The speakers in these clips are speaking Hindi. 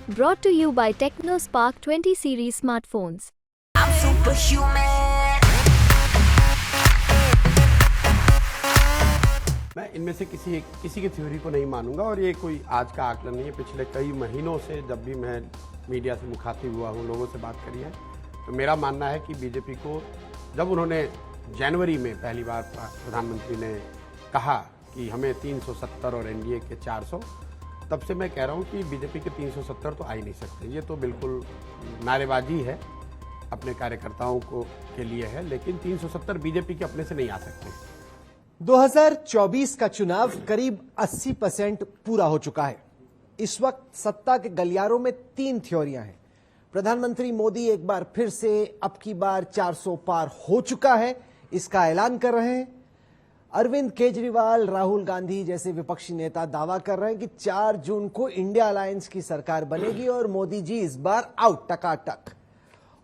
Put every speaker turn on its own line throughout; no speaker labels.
Brought to you by TechnoSpark 20 series smartphones.
I'm superhuman.
मैं इनमें से किसी की थ्योरी को नहीं मानूंगा और ये कोई आज का आकलन नहीं है। पिछले कई महीनों से जब भी मैं मीडिया से मुखातिब हुआ हूँ, लोगों से बात करी है, तो मेरा मानना है कि बीजेपी को जब उन्होंने जनवरी में पहली बार प्रधानमंत्री ने कहा कि हमें 370 और एनडीए के 400, तब से मैं कह रहा हूँ कि बीजेपी के 370 तो आ ही नहीं सकते। ये तो बिल्कुल नारेबाजी है, अपने कार्यकर्ताओं को के लिए है, लेकिन 370 बीजेपी के अपने से नहीं आ सकते।
2024 का चुनाव करीब 80% पूरा हो चुका है। इस वक्त सत्ता के गलियारों में 3 थ्योरियां हैं। प्रधानमंत्री मोदी एक बार फिर से अब की बार 400 पार हो चुका है, इसका ऐलान कर रहे हैं। अरविंद केजरीवाल, राहुल गांधी जैसे विपक्षी नेता दावा कर रहे हैं कि 4 जून को इंडिया अलायंस की सरकार बनेगी और मोदी जी इस बार आउट टकाटक।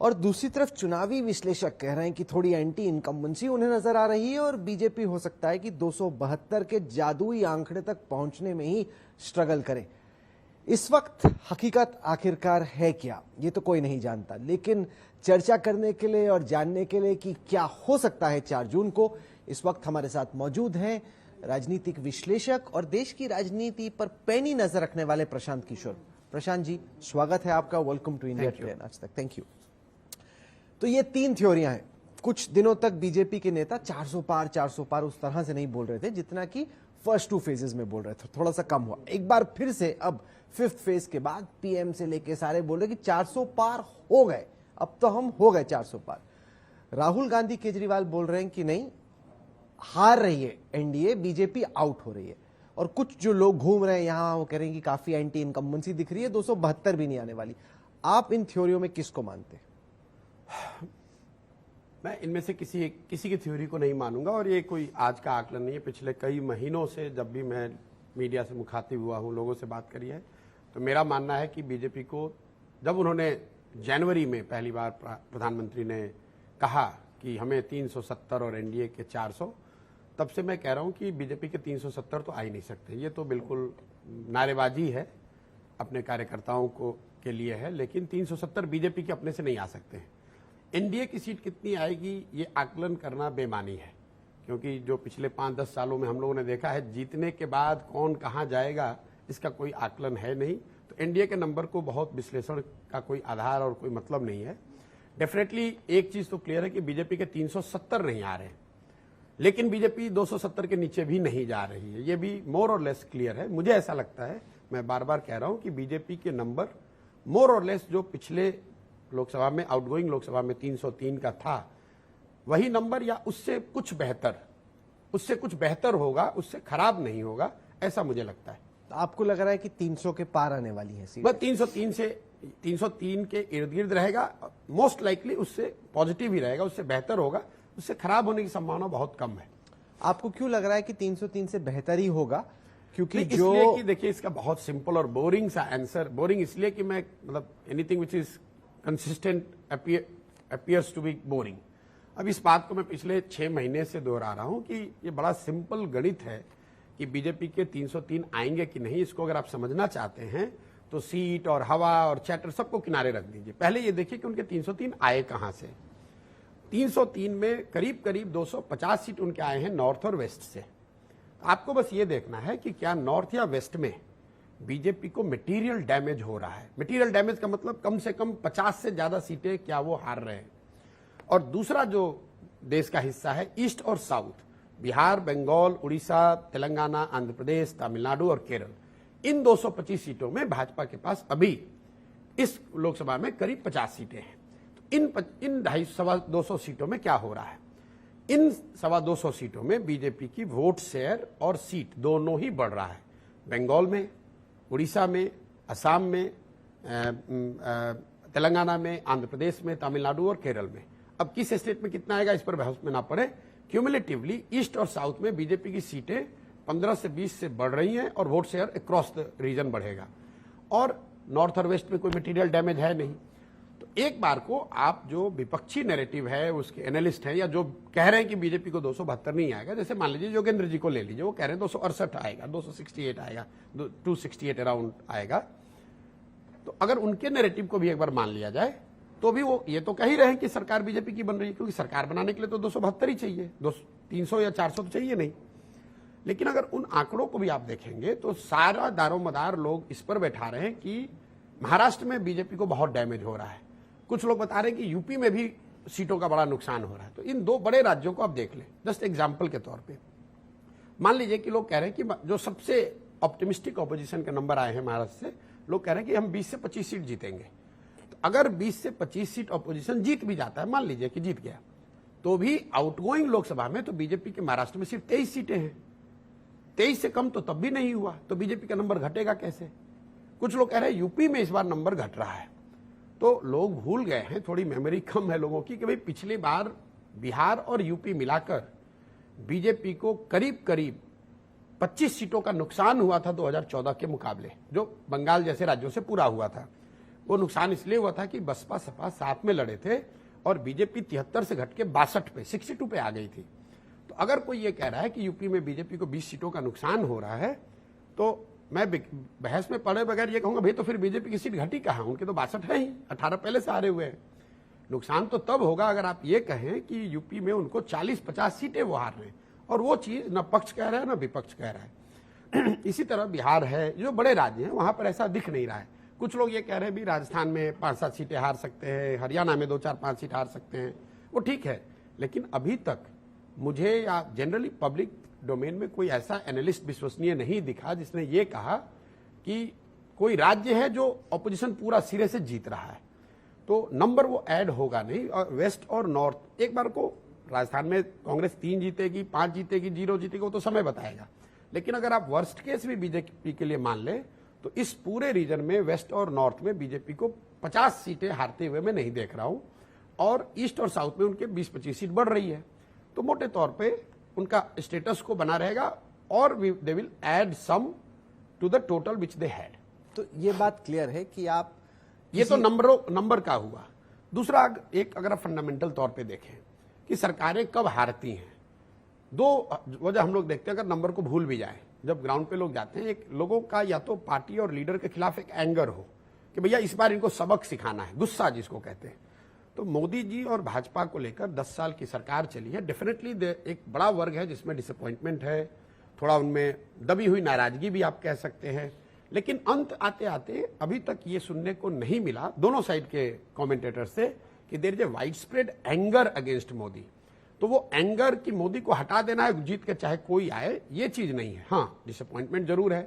और दूसरी तरफ चुनावी विश्लेषक कह रहे हैं कि थोड़ी एंटी इनकम्बेंसी उन्हें नजर आ रही है और बीजेपी हो सकता है कि 272 के जादुई आंकड़े तक पहुंचने में ही स्ट्रगल करे। इस वक्त हकीकत आखिरकार है क्या, ये तो कोई नहीं जानता, लेकिन चर्चा करने के लिए और जानने के लिए कि क्या हो सकता है 4 जून को, इस वक्त हमारे साथ मौजूद हैं राजनीतिक विश्लेषक और देश की राजनीति पर पैनी नजर रखने वाले प्रशांत किशोर। प्रशांत जी, स्वागत है आपका। वेलकम टू इंडिया टुडे आज तक। Thank you. तो ये 3 थ्योरियां हैं। कुछ दिनों तक बीजेपी के नेता 400 पार उस तरह से नहीं बोल रहे थे जितना कि फर्स्ट 2 फेजेस में बोल रहे थे, थोड़ा सा कम हुआ। एक बार फिर से अब 5th फेज के बाद पीएम से लेके सारे बोल रहे कि 400 पार हो गए, अब तो हम हो गए 400 पार। राहुल गांधी, केजरीवाल बोल रहे हैं कि नहीं, हार रही है एनडीए, बीजेपी आउट हो रही है। और कुछ जो लोग घूम रहे हैं यहां, वो कह रहे हैं कि काफी एंटी इनकम्बेंसी दिख रही है, 272 भी नहीं आने वाली। आप इन थ्योरियों में किसको मानते हैं?
मैं इनमें से किसी की थ्योरी को नहीं मानूंगा और ये कोई आज का आकलन नहीं है। पिछले कई महीनों से जब भी मैं मीडिया से मुखातिब हुआ हूँ, लोगों से बात करी है, तो मेरा मानना है कि बीजेपी को जब उन्होंने जनवरी में पहली बार प्रधानमंत्री ने कहा कि हमें 370 और एनडीए के 400, तब से मैं कह रहा हूँ कि बीजेपी के 370 तो आ ही नहीं सकते। ये तो बिल्कुल नारेबाजी है, अपने कार्यकर्ताओं को के लिए है, लेकिन 370 बीजेपी के अपने से नहीं आ सकते हैं। एनडीए की सीट कितनी आएगी ये आकलन करना बेमानी है, क्योंकि जो पिछले 5-10 सालों में हम लोगों ने देखा है, जीतने के बाद कौन कहां जाएगा इसका कोई आकलन है नहीं। तो एनडीए के नंबर को बहुत विश्लेषण का कोई आधार और कोई मतलब नहीं है। डेफिनेटली एक चीज तो क्लियर है कि बीजेपी के 370 नहीं आ रहे, लेकिन बीजेपी 270 के नीचे भी नहीं जा रही है, ये भी मोर और लेस क्लियर है। मुझे ऐसा लगता है, मैं बार बार कह रहा हूं कि बीजेपी के नंबर मोर और लेस जो पिछले लोकसभा में, आउटगोइंग लोकसभा में 303 का था, वही नंबर या उससे कुछ बेहतर होगा, उससे खराब नहीं होगा, ऐसा मुझे लगता है।
तो आपको लग रहा है कि 300 के पार आने वाली है सीट?
बस 303 के इर्द गिर्द रहेगा, मोस्ट लाइकली उससे पॉजिटिव ही रहेगा, उससे बेहतर होगा, उससे खराब होने की संभावना बहुत कम है।
आपको क्यों लग रहा है कि 303 से बेहतर ही होगा? क्योंकि
जो इसलिए कि देखिए, इसका बहुत सिंपल और बोरिंग सा आंसर, बोरिंग इसलिए कि मैं मतलब anything which is consistent appears to be boring. अब इस बात को मैं पिछले 6 महीने से दोहरा रहा हूं कि ये बड़ा सिंपल गणित है कि बीजेपी के 303 आएंगे कि नहीं। इसको अगर आप समझना चाहते हैं तो सीट और हवा और चैटर सबको किनारे रख दीजिए। पहले ये देखिए कि उनके 303 आए कहां से। 303 में करीब करीब 250 सीट उनके आए हैं नॉर्थ और वेस्ट से। आपको बस ये देखना है कि क्या नॉर्थ या वेस्ट में बीजेपी को मटेरियल डैमेज हो रहा है। मटेरियल डैमेज का मतलब कम से कम 50 से ज्यादा सीटें क्या वो हार रहे हैं। और दूसरा जो देश का हिस्सा है, ईस्ट और साउथ, बिहार, बंगाल, उड़ीसा, तेलंगाना, आंध्र प्रदेश, तमिलनाडु और केरल, इन 225 सीटों में भाजपा के पास अभी इस लोकसभा में करीब 50 सीटें हैं। तो इन 250 सीटों में क्या हो रहा है? इन 225 सीटों में बीजेपी की वोट शेयर और सीट दोनों ही बढ़ रहा है। बंगाल में, उड़ीसा में, असम में, तेलंगाना में, आंध्र प्रदेश में, तमिलनाडु और केरल में। अब किस स्टेट में कितना आएगा इस पर बहस में ना पड़े। क्यूमुलेटिवली ईस्ट और साउथ में बीजेपी की सीटें 15 से 20 से बढ़ रही हैं और vote share across the region बढ़ेगा। और नॉर्थ और वेस्ट में कोई मटेरियल डैमेज है नहीं। तो एक बार को आप जो विपक्षी नैरेटिव है, उसके एनालिस्ट हैं या जो कह रहे हैं कि बीजेपी को 272 नहीं आएगा, जैसे मान लीजिए योगेंद्र जी को ले लीजिए, वो कह रहे हैं 268 आएगा, 268 आएगा, 268 अराउंड आएगा। तो अगर उनके नैरेटिव को भी एक बार मान लिया जाए तो भी वो ये तो कह ही रहे हैं कि सरकार बीजेपी की बन रही है, क्योंकि सरकार बनाने के लिए तो 272 ही चाहिए, 300 या 400 तो चाहिए नहीं। लेकिन अगर उन आंकड़ों को भी आप देखेंगे तो सारा दारोमदार लोग इस पर बैठा रहे हैं कि महाराष्ट्र में बीजेपी को बहुत डैमेज हो रहा है। कुछ लोग बता रहे हैं कि यूपी में भी सीटों का बड़ा नुकसान हो रहा है। तो इन दो बड़े राज्यों को आप देख लें, जस्ट एग्जाम्पल के तौर पर। मान लीजिए कि लोग कह रहे हैं कि जो सबसे ऑप्टिमिस्टिक ऑपोजिशन के नंबर आए हैं महाराष्ट्र से, लोग कह रहे हैं कि हम 20 से 25 सीट जीतेंगे। तो अगर 20 से 25 सीट ऑपोजिशन जीत भी जाता है, मान लीजिए कि जीत गया, तो भी आउटगोइंग लोकसभा में तो बीजेपी के महाराष्ट्र में सिर्फ 23 सीटें हैं। 23 से कम तो तब भी नहीं हुआ, तो बीजेपी का नंबर घटेगा कैसे? कुछ लोग कह रहे हैं यूपी में इस बार नंबर घट रहा है। तो लोग भूल गए हैं, थोड़ी मेमोरी कम है लोगों की, कि भाई पिछली बार बिहार और यूपी मिलाकर बीजेपी को करीब करीब 25 सीटों का नुकसान हुआ था 2014 के मुकाबले, जो बंगाल जैसे राज्यों से पूरा हुआ था। वो नुकसान इसलिए हुआ था कि बसपा सपा साथ में लड़े थे और बीजेपी 73 से घट के 62 पे 62 पे आ गई थी। तो अगर कोई ये कह रहा है कि यूपी में बीजेपी को 20 सीटों का नुकसान हो रहा है, तो मैं बहस में पड़े बगैर ये कहूंगा भाई तो फिर बीजेपी की सीट घटी कहां? उनके तो 62 है ही, 18 पहले से हारे हुए हैं। नुकसान तो तब होगा अगर आप ये कहें कि यूपी में उनको 40-50 सीटें वो हार रहे हैं, और वो चीज न पक्ष कह रहा है न विपक्ष कह रहा है। इसी तरह बिहार है, जो बड़े राज्य हैं वहां पर ऐसा दिख नहीं रहा है। कुछ लोग ये कह रहे हैं भी राजस्थान में 5-7 सीटें हार सकते हैं, हरियाणा में 2-4-5 सीट हार सकते हैं, वो ठीक है। लेकिन अभी तक मुझे या जनरली पब्लिक डोमेन में कोई ऐसा एनालिस्ट विश्वसनीय नहीं दिखा जिसने ये कहा कि कोई राज्य है जो ऑपोजिशन पूरा सिरे से जीत रहा है। तो नंबर वो ऐड होगा नहीं। और वेस्ट और नॉर्थ, एक बार को राजस्थान में कांग्रेस 3 जीतेगी, 5 जीतेगी, 0 जीतेगी, वो तो समय बताएगा। लेकिन अगर आप वर्स्ट केस भी बीजेपी के लिए मान ले तो इस पूरे रीजन में वेस्ट और नॉर्थ में बीजेपी को 50 सीटें हारते हुए मैं नहीं देख रहा हूं, और ईस्ट और साउथ में उनके 20-25 सीट बढ़ रही है। तो मोटे तौर पे उनका स्टेटस को बना रहेगा, और they will add some to the total which they had.
तो ये बात क्लियर है कि आप
ये तो नंबर का हुआ। दूसरा, एक अगर आप फंडामेंटल तौर पे देखें कि सरकारें कब हारती हैं, दो वजह हम लोग देखते हैं। अगर नंबर को भूल भी जाए, जब ग्राउंड पे लोग जाते हैं, एक लोगों का या तो पार्टी और लीडर के खिलाफ एक एंगर हो कि भैया इस बार इनको सबक सिखाना है, गुस्सा जिसको कहते हैं। तो मोदी जी और भाजपा को लेकर 10 साल की सरकार चली है। डेफिनेटली एक बड़ा वर्ग है जिसमें डिसअपॉइंटमेंट है, थोड़ा उनमें दबी हुई नाराजगी भी आप कह सकते हैं। लेकिन अंत आते आते अभी तक ये सुनने को नहीं मिला दोनों साइड के कमेंटेटर से कि there is a wide spread anger against Modi. तो वो एंगर कि मोदी को हटा देना है जीत के चाहे कोई आए, ये चीज नहीं है। हाँ, डिसअपॉइंटमेंट जरूर है,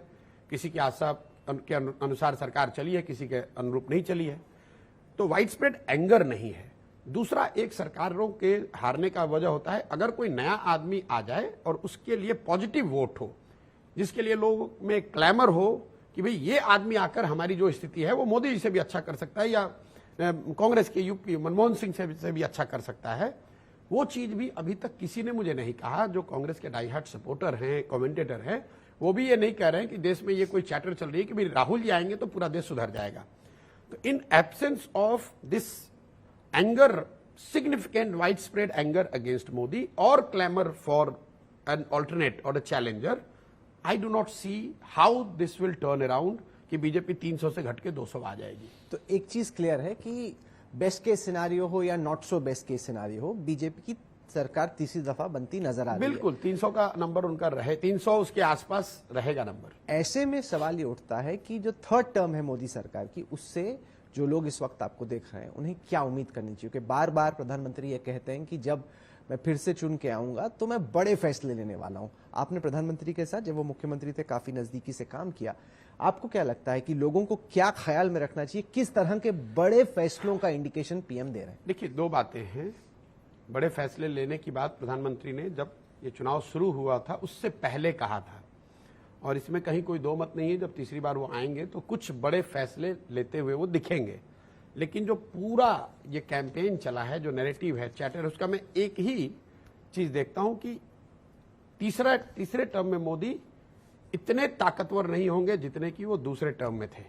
किसी की आशा के अनुसार सरकार चली है, किसी के अनुरूप नहीं चली है, तो वाइड स्प्रेड एंगर नहीं है। दूसरा, एक सरकारों के हारने का वजह होता है अगर कोई नया आदमी आ जाए और उसके लिए पॉजिटिव वोट हो, जिसके लिए लोगों में क्लैमर हो कि भाई ये आदमी आकर हमारी जो स्थिति है वो मोदी जी से भी अच्छा कर सकता है, या कांग्रेस के यूपी मनमोहन सिंह से भी अच्छा कर सकता है। वो चीज भी अभी तक किसी ने मुझे नहीं कहा। जो कांग्रेस के डाई हार्ट सपोर्टर हैं, कमेंटेटर हैं, वो भी ये नहीं कह रहे हैं कि देश में ये कोई चैटर चल रही है कि भाई राहुल जी आएंगे तो पूरा देश सुधर जाएगा। तो in absence of this anger, significant wide spread anger against Modi और क्लैमर फॉर एन ऑल्टरनेट और अ challenger, I do not see how this will turn around कि बीजेपी 300 से घट के 200 आ जाएगी।
तो एक चीज क्लियर है कि बेस्ट केस सिनारियो हो या not so best case scenario हो, बीजेपी की सरकार तीसरी दफा बनती नजर आ रही है।
बिल्कुल 300 का नंबर उनका रहे, 300 उसके आसपास रहेगा नंबर।
ऐसे में सवाल ये उठता है कि जो थर्ड टर्म है मोदी सरकार की, उससे जो लोग इस वक्त आपको देख रहे हैं उन्हें क्या उम्मीद करनी चाहिए? कि बार बार प्रधानमंत्री ये कहते हैं कि जब मैं फिर से चुन के आऊंगा तो मैं बड़े फैसले लेने वाला हूं। आपने प्रधानमंत्री के साथ, जब वो मुख्यमंत्री थे, काफी नजदीकी से काम किया। आपको क्या लगता है कि लोगों को क्या ख्याल में रखना चाहिए? किस तरह के बड़े फैसलों का इंडिकेशन पीएम दे रहे हैं?
देखिए, दो बातें हैं। बड़े फैसले लेने की बात प्रधानमंत्री ने जब ये चुनाव शुरू हुआ था उससे पहले कहा था, और इसमें कहीं कोई दो मत नहीं है। जब तीसरी बार वो आएंगे तो कुछ बड़े फैसले लेते हुए वो दिखेंगे। लेकिन जो पूरा ये कैंपेन चला है, जो नैरेटिव है, चैटर, उसका मैं एक ही चीज देखता हूं कि तीसरे टर्म में मोदी इतने ताकतवर नहीं होंगे जितने कि वो दूसरे टर्म में थे।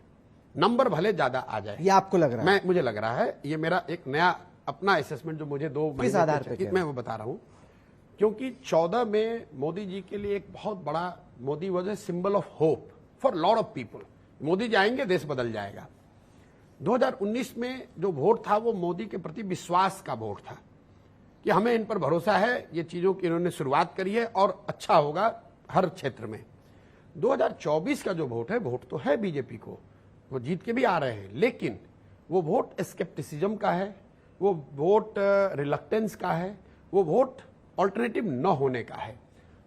नंबर भले ज्यादा आ जाए,
ये आपको लग रहा है?
मुझे लग रहा है, ये मेरा एक नया अपना असेसमेंट जो मुझे 2 महीने
आधार पे
मैं वो बता रहा हूं। क्योंकि 14 में मोदी जी के लिए एक बहुत बड़ा, Modi was a symbol of hope for lot of people. Modi ji आएंगे, देश बदल जाएगा। 2019 में जो वोट था वो मोदी के प्रति विश्वास का वोट था कि हमें इन पर भरोसा है, ये चीजों की इन्होंने शुरुआत करी है और अच्छा होगा हर क्षेत्र में। 2024 का जो वोट तो है बीजेपी को, वो जीत के भी आ रहे हैं, लेकिन वो वोट स्केप्टिसिज्म का है, वो वोट रिलक्टेंस का है, वो वोट ऑल्टरनेटिव न होने का है।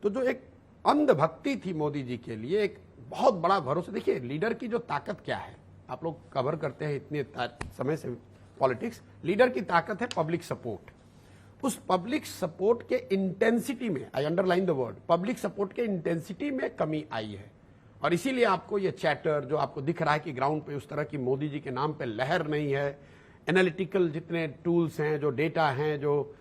तो जो एक अंधभक्ति थी मोदी जी के लिए, एक बहुत बड़ा भरोसा। देखिए लीडर की जो ताकत क्या है, आप लोग कवर करते हैं इतने समय से पॉलिटिक्स, लीडर की ताकत है पब्लिक सपोर्ट। उस पब्लिक सपोर्ट के इंटेंसिटी में, आई underline the word, public support के इंटेंसिटी में कमी आई है और इसीलिए आपको ये चैटर जो आपको दिख रहा है कि ग्राउंड पे उस तरह की मोदी जी के नाम पे लहर नहीं है। एनालिटिकल जितने टूल्स हैं, जो डेटा हैं, जो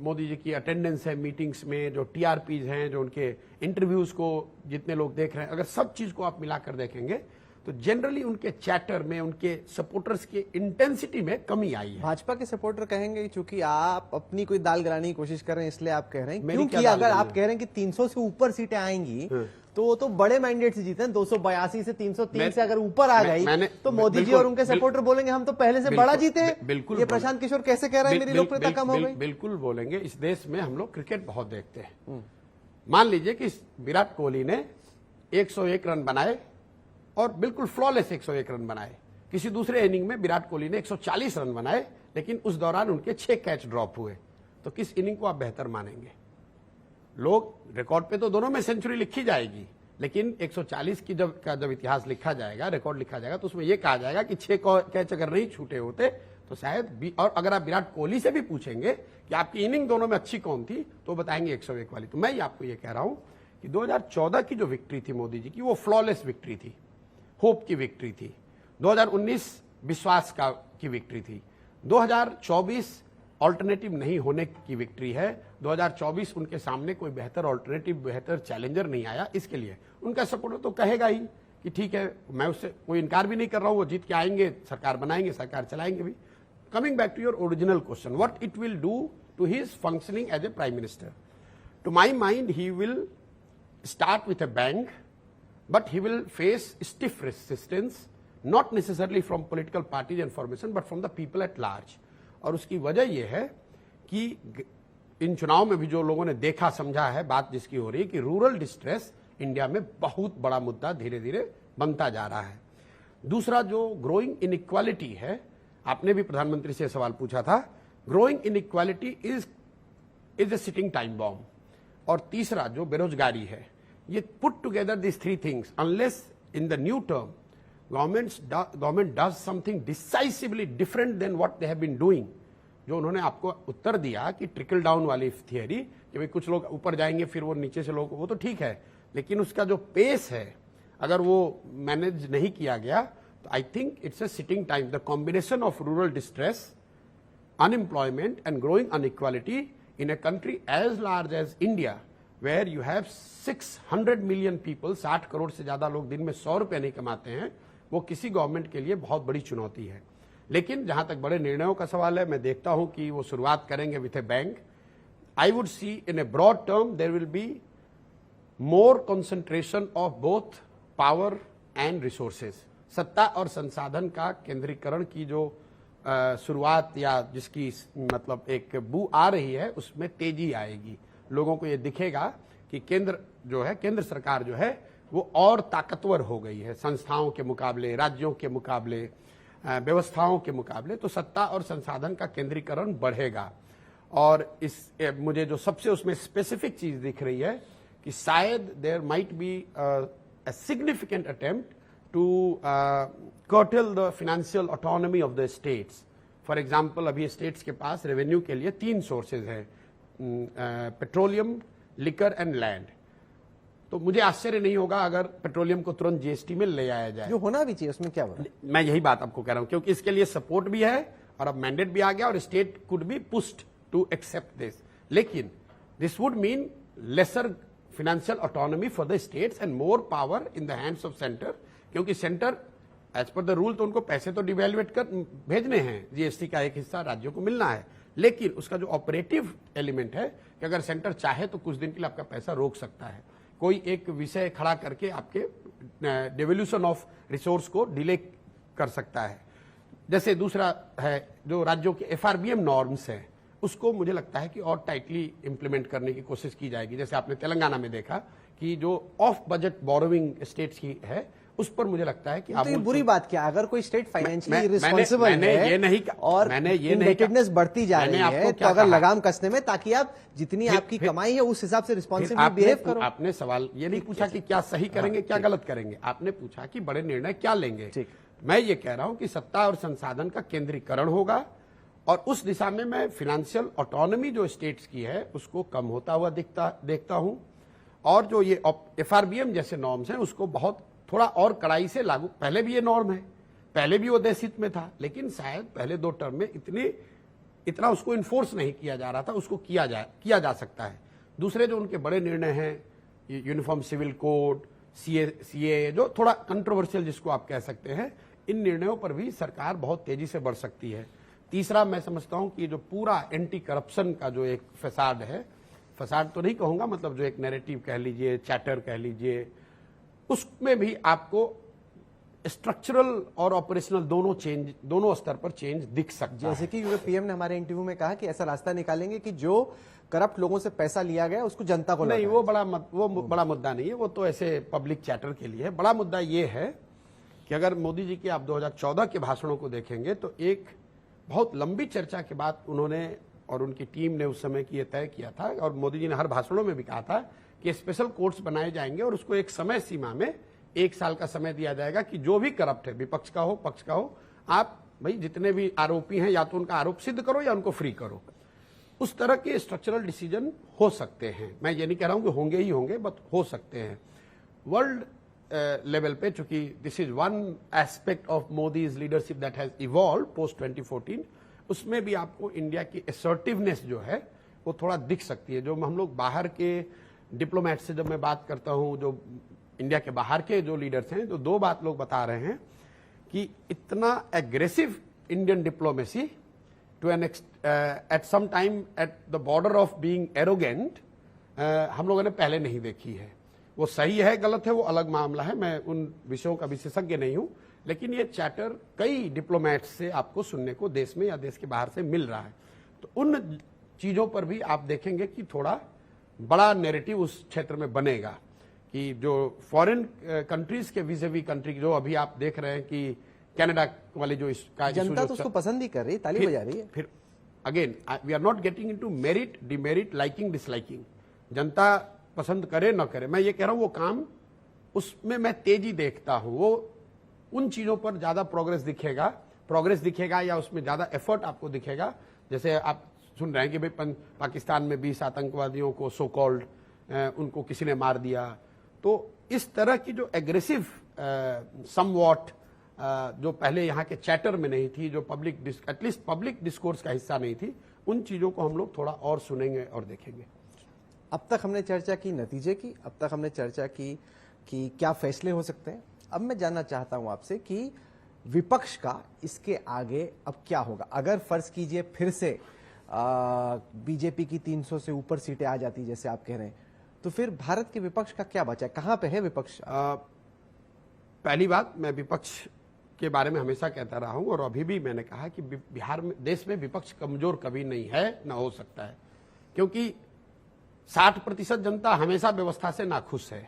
मोदी जी की अटेंडेंस है मीटिंग्स में, जो टीआरपीज हैं, जो उनके इंटरव्यूज को जितने लोग देख रहे हैं, अगर सब चीज को आप मिलाकर देखेंगे तो जनरली उनके चैटर में, उनके सपोर्टर्स की इंटेंसिटी में कमी आई है।
भाजपा के सपोर्टर कहेंगे चूंकि आप अपनी कोई दाल गिराने की कोशिश कर रहे हैं इसलिए आप कह रहे हैं, क्योंकि अगर आप कह रहे हैं कि 300 से ऊपर सीटें आएंगी तो बड़े मैंडेट से जीते हैं। 282 से 303 से अगर ऊपर आ गई तो मोदी जी और उनके सपोर्टर बोलेंगे हम तो पहले से बड़ा जीते हैं।
बिल्कुल,
ये प्रशांत किशोर कैसे कह रहे हैं मेरी लोकप्रियता कम हो गई?
बिल्कुल बोलेंगे। इस देश में हम लोग क्रिकेट बहुत देखते हैं। मान लीजिए कि विराट कोहली ने 101 रन बनाए और बिल्कुल फ्लॉलेस 101 रन बनाए। किसी दूसरे इनिंग में विराट कोहली ने 140 रन बनाए, लेकिन उस दौरान उनके 6 कैच ड्रॉप हुए। तो किस इनिंग को आप बेहतर मानेंगे? लोग रिकॉर्ड पे तो दोनों में सेंचुरी लिखी जाएगी, लेकिन 140 की जब इतिहास लिखा जाएगा, रिकॉर्ड लिखा जाएगा, तो उसमें यह कहा जाएगा कि 6 कैच अगर नहीं छूटे होते तो शायद और अगर आप विराट कोहली से भी पूछेंगे कि आपकी इनिंग दोनों में अच्छी कौन थी तो बताएंगे 101 वाली। तो मैं आपको ये कह रहा हूं कि 2014 की जो विक्ट्री थी मोदी जी की, वो फ्लॉलेस विक्ट्री थी, होप की विक्ट्री थी। 2019 विश्वास की विक्ट्री थी। 2024 ऑल्टरनेटिव नहीं होने की विक्ट्री है। 2024 उनके सामने कोई बेहतर ऑल्टरनेटिव, बेहतर चैलेंजर नहीं आया। इसके लिए उनका सपोर्टर तो कहेगा ही कि ठीक है, मैं उससे कोई इनकार भी नहीं कर रहा हूं, वो जीत के आएंगे, सरकार बनाएंगे, सरकार चलाएंगे भी। Coming back to your original question, what it will do to his functioning as a prime minister? To my mind he will start with a bang, but he will face stiff resistance, not necessarily from political parties and formation, but from the people at large. और उसकी वजह यह है कि इन चुनाव में भी जो लोगों ने देखा समझा है, बात जिसकी हो रही है कि रूरल डिस्ट्रेस इंडिया में बहुत बड़ा मुद्दा धीरे धीरे बनता जा रहा है। दूसरा जो ग्रोइंग इनइक्वालिटी है, आपने भी प्रधानमंत्री से सवाल पूछा था, growing inequality is a sitting time bomb. और तीसरा जो बेरोजगारी है, ये put together this 3 things, unless in the new term government does something decisively different than what they have been doing. जो उन्होंने आपको उत्तर दिया कि ट्रिकल डाउन वाली थियरी कि भाई कुछ लोग ऊपर जाएंगे फिर वो नीचे से लोग, वो तो ठीक है, लेकिन उसका जो पेस है अगर वो मैनेज नहीं किया गया तो I think it's a sitting time. The combination of rural distress, unemployment and growing inequality in a country as large as India, where you have 600 million people, 60 crore से ज्यादा लोग दिन में 100 रुपए नहीं कमाते हैं, वो किसी गवर्नमेंट के लिए बहुत बड़ी चुनौती है। लेकिन जहां तक बड़े निर्णयों का सवाल है, मैं देखता हूं कि वो शुरुआत करेंगे with a bang. I would see in a broad term there will be more concentration of both power and resources. सत्ता और संसाधन का केंद्रीकरण की जो शुरुआत या जिसकी मतलब एक बू आ रही है, उसमें तेजी आएगी। लोगों को यह दिखेगा कि केंद्र जो है, केंद्र सरकार जो है वो और ताकतवर हो गई है संस्थाओं के मुकाबले, राज्यों के मुकाबले, व्यवस्थाओं के मुकाबले। तो सत्ता और संसाधन का केंद्रीकरण बढ़ेगा। और इस मुझे जो सबसे उसमें स्पेसिफिक चीज दिख रही है कि शायद there might be a significant attempt to curtail the financial autonomy of the states. For example, अभी स्टेट्स के पास रेवेन्यू के लिए 3 सोर्सेज हैं, पेट्रोलियम, लिकर एंड लैंड। तो मुझे आश्चर्य नहीं होगा अगर पेट्रोलियम को तुरंत जीएसटी में ले आया जाए,
जो होना भी चाहिए, उसमें क्या होगा।
मैं यही बात आपको कह रहा हूं, क्योंकि इसके लिए सपोर्ट भी है और अब मैंडेट भी आ गया और state could be pushed to accept this. लेकिन this would mean lesser financial autonomy for the states and more power in the hands of center, क्योंकि centre as per the rule तो उनको पैसे तो डिवेल्युएट कर भेजने हैं, जीएसटी का एक हिस्सा राज्यों को मिलना है, लेकिन उसका जो ऑपरेटिव एलिमेंट है कि अगर सेंटर चाहे तो कुछ दिन के लिए आपका पैसा रोक सकता है, कोई एक विषय खड़ा करके आपके डिवोल्यूशन ऑफ रिसोर्स को डिले कर सकता है। जैसे दूसरा है जो राज्यों के एफआरबीएम नॉर्म्स हैं, उसको मुझे लगता है कि और टाइटली इंप्लीमेंट करने की कोशिश की जाएगी। जैसे आपने तेलंगाना में देखा कि जो ऑफ बजट बोरोइंग स्टेट्स की है, उस पर मुझे लगता है कि
तो ये बुरी बात क्या? अगर कोई स्टेट फाइनेंशियली रिस्पॉन्सिबल है
ये नहीं
और इंडेटेडनेस बढ़ती जा रही है, तो अगर लगाम कसने में, ताकि आप जितनी आपकी कमाई है उस हिसाब से रिस्पॉन्सिबली बिहेव करो।
आपने सवाल ये नहीं पूछा कि क्या सही करेंगे क्या गलत करेंगे, आपने पूछा कि बड़े निर्णय क्या लेंगे। मैं ये कह रहा हूं कि सत्ता और संसाधन का केंद्रीकरण होगा और उस दिशा में मैं फाइनेंशियल ऑटोनॉमी जो स्टेट्स की है उसको कम होता हुआ देखता हूं, और जो ये एफआरबीएम जैसे नॉर्म्स हैं उसको बहुत थोड़ा और कड़ाई से लागू। पहले भी ये नॉर्म है, पहले भी वो देश हित में था, लेकिन शायद पहले 2 टर्म में इतना उसको इन्फोर्स नहीं किया जा रहा था, उसको किया जा सकता है। दूसरे जो उनके बड़े निर्णय हैं, यूनिफॉर्म सिविल कोड, सीए जो थोड़ा कंट्रोवर्शियल जिसको आप कह सकते हैं, इन निर्णयों पर भी सरकार बहुत तेजी से बढ़ सकती है। तीसरा मैं समझता हूं कि जो पूरा एंटी करप्शन का जो एक फसाड है, फसाड तो नहीं कहूंगा, मतलब जो एक नैरेटिव कह लीजिए, चैटर कह लीजिए, उसमें भी आपको स्ट्रक्चरल और ऑपरेशनल दोनों स्तर पर चेंज दिख सकता है।
जैसे कि पीएम ने हमारे इंटरव्यू में कहा कि ऐसा रास्ता निकालेंगे कि जो करप्ट लोगों से पैसा लिया गया उसको जनता को
नहीं, वो बड़ा मुद्दा नहीं है, वो तो ऐसे पब्लिक चैटर के लिए है। बड़ा मुद्दा ये है कि अगर मोदी जी के आप 2014 के भाषणों को देखेंगे तो एक बहुत लंबी चर्चा के बाद उन्होंने और उनकी टीम ने उस समय की तय किया था, और मोदी जी ने हर भाषणों में भी कहा था कि स्पेशल कोर्ट्स बनाए जाएंगे और उसको एक समय सीमा में 1 साल का समय दिया जाएगा कि जो भी करप्ट है, विपक्ष का हो पक्ष का हो, आप भाई जितने भी आरोपी हैं या तो उनका आरोप सिद्ध करो या उनको फ्री करो। उस तरह के स्ट्रक्चरल डिसीजन हो सकते हैं। मैं ये नहीं कह रहा हूं कि होंगे ही होंगे, बट हो सकते हैं। वर्ल्ड लेवल पे, चूंकि this is one aspect of Modi's leadership that has evolve post 2014, उसमें भी आपको इंडिया की असर्टिवनेस जो है वो थोड़ा दिख सकती है। जो हम लोग बाहर के डिप्लोमेट से जब मैं बात करता हूं, जो इंडिया के बाहर के जो लीडर्स हैं, तो 2 बात लोग बता रहे हैं कि इतना aggressive Indian diplomacy to an at some time at the border of being arrogant हम लोगों ने पहले नहीं देखी है। वो सही है गलत है वो अलग मामला है, मैं उन विषयों का विशेषज्ञ नहीं हूं, लेकिन ये चैटर कई डिप्लोमेट्स से आपको सुनने को देश में या देश के बाहर से मिल रहा है। तो उन चीजों पर भी आप देखेंगे कि थोड़ा बड़ा नैरेटिव उस क्षेत्र में बनेगा कि जो फॉरेन कंट्रीज के विज़-वी कंट्री जो अभी आप देख रहे हैं कि कनाडा वाली जो इसका
जनता तो उसको पसंद ही कर रही है, ताली बजा रही है।
फिर again we are not getting into merit demerit, liking disliking. जनता पसंद करे न करे, मैं ये कह रहा हूं वो काम उसमें मैं तेजी देखता हूं। वो उन चीजों पर ज्यादा प्रोग्रेस दिखेगा या उसमें ज्यादा एफर्ट आपको दिखेगा। जैसे आप सुन रहे हैं कि भाई पाकिस्तान में 20 आतंकवादियों को सो कॉल्ड उनको किसी ने मार दिया, तो इस तरह की जो एग्रेसिव समवॉट जो पहले यहाँ के चैटर में नहीं थी, जो एटलीस्ट पब्लिक डिस्कोर्स का हिस्सा नहीं थी, उन चीजों को हम लोग थोड़ा और सुनेंगे और देखेंगे।
अब तक हमने चर्चा की नतीजे की, अब तक हमने चर्चा की कि क्या फैसले हो सकते हैं। अब मैं जानना चाहता हूं आपसे कि विपक्ष का इसके आगे अब क्या होगा। अगर फर्ज कीजिए फिर से बीजेपी की 300 से ऊपर सीटें आ जाती जैसे आप कह रहे हैं, तो फिर भारत के विपक्ष का क्या बचा है, कहां पे है विपक्ष?
पहली बात, मैं विपक्ष के बारे में हमेशा कहता रहा हूं और अभी भी मैंने कहा कि बिहार में, देश में विपक्ष कमजोर कभी नहीं है, ना हो सकता है, क्योंकि 60% जनता हमेशा व्यवस्था से नाखुश है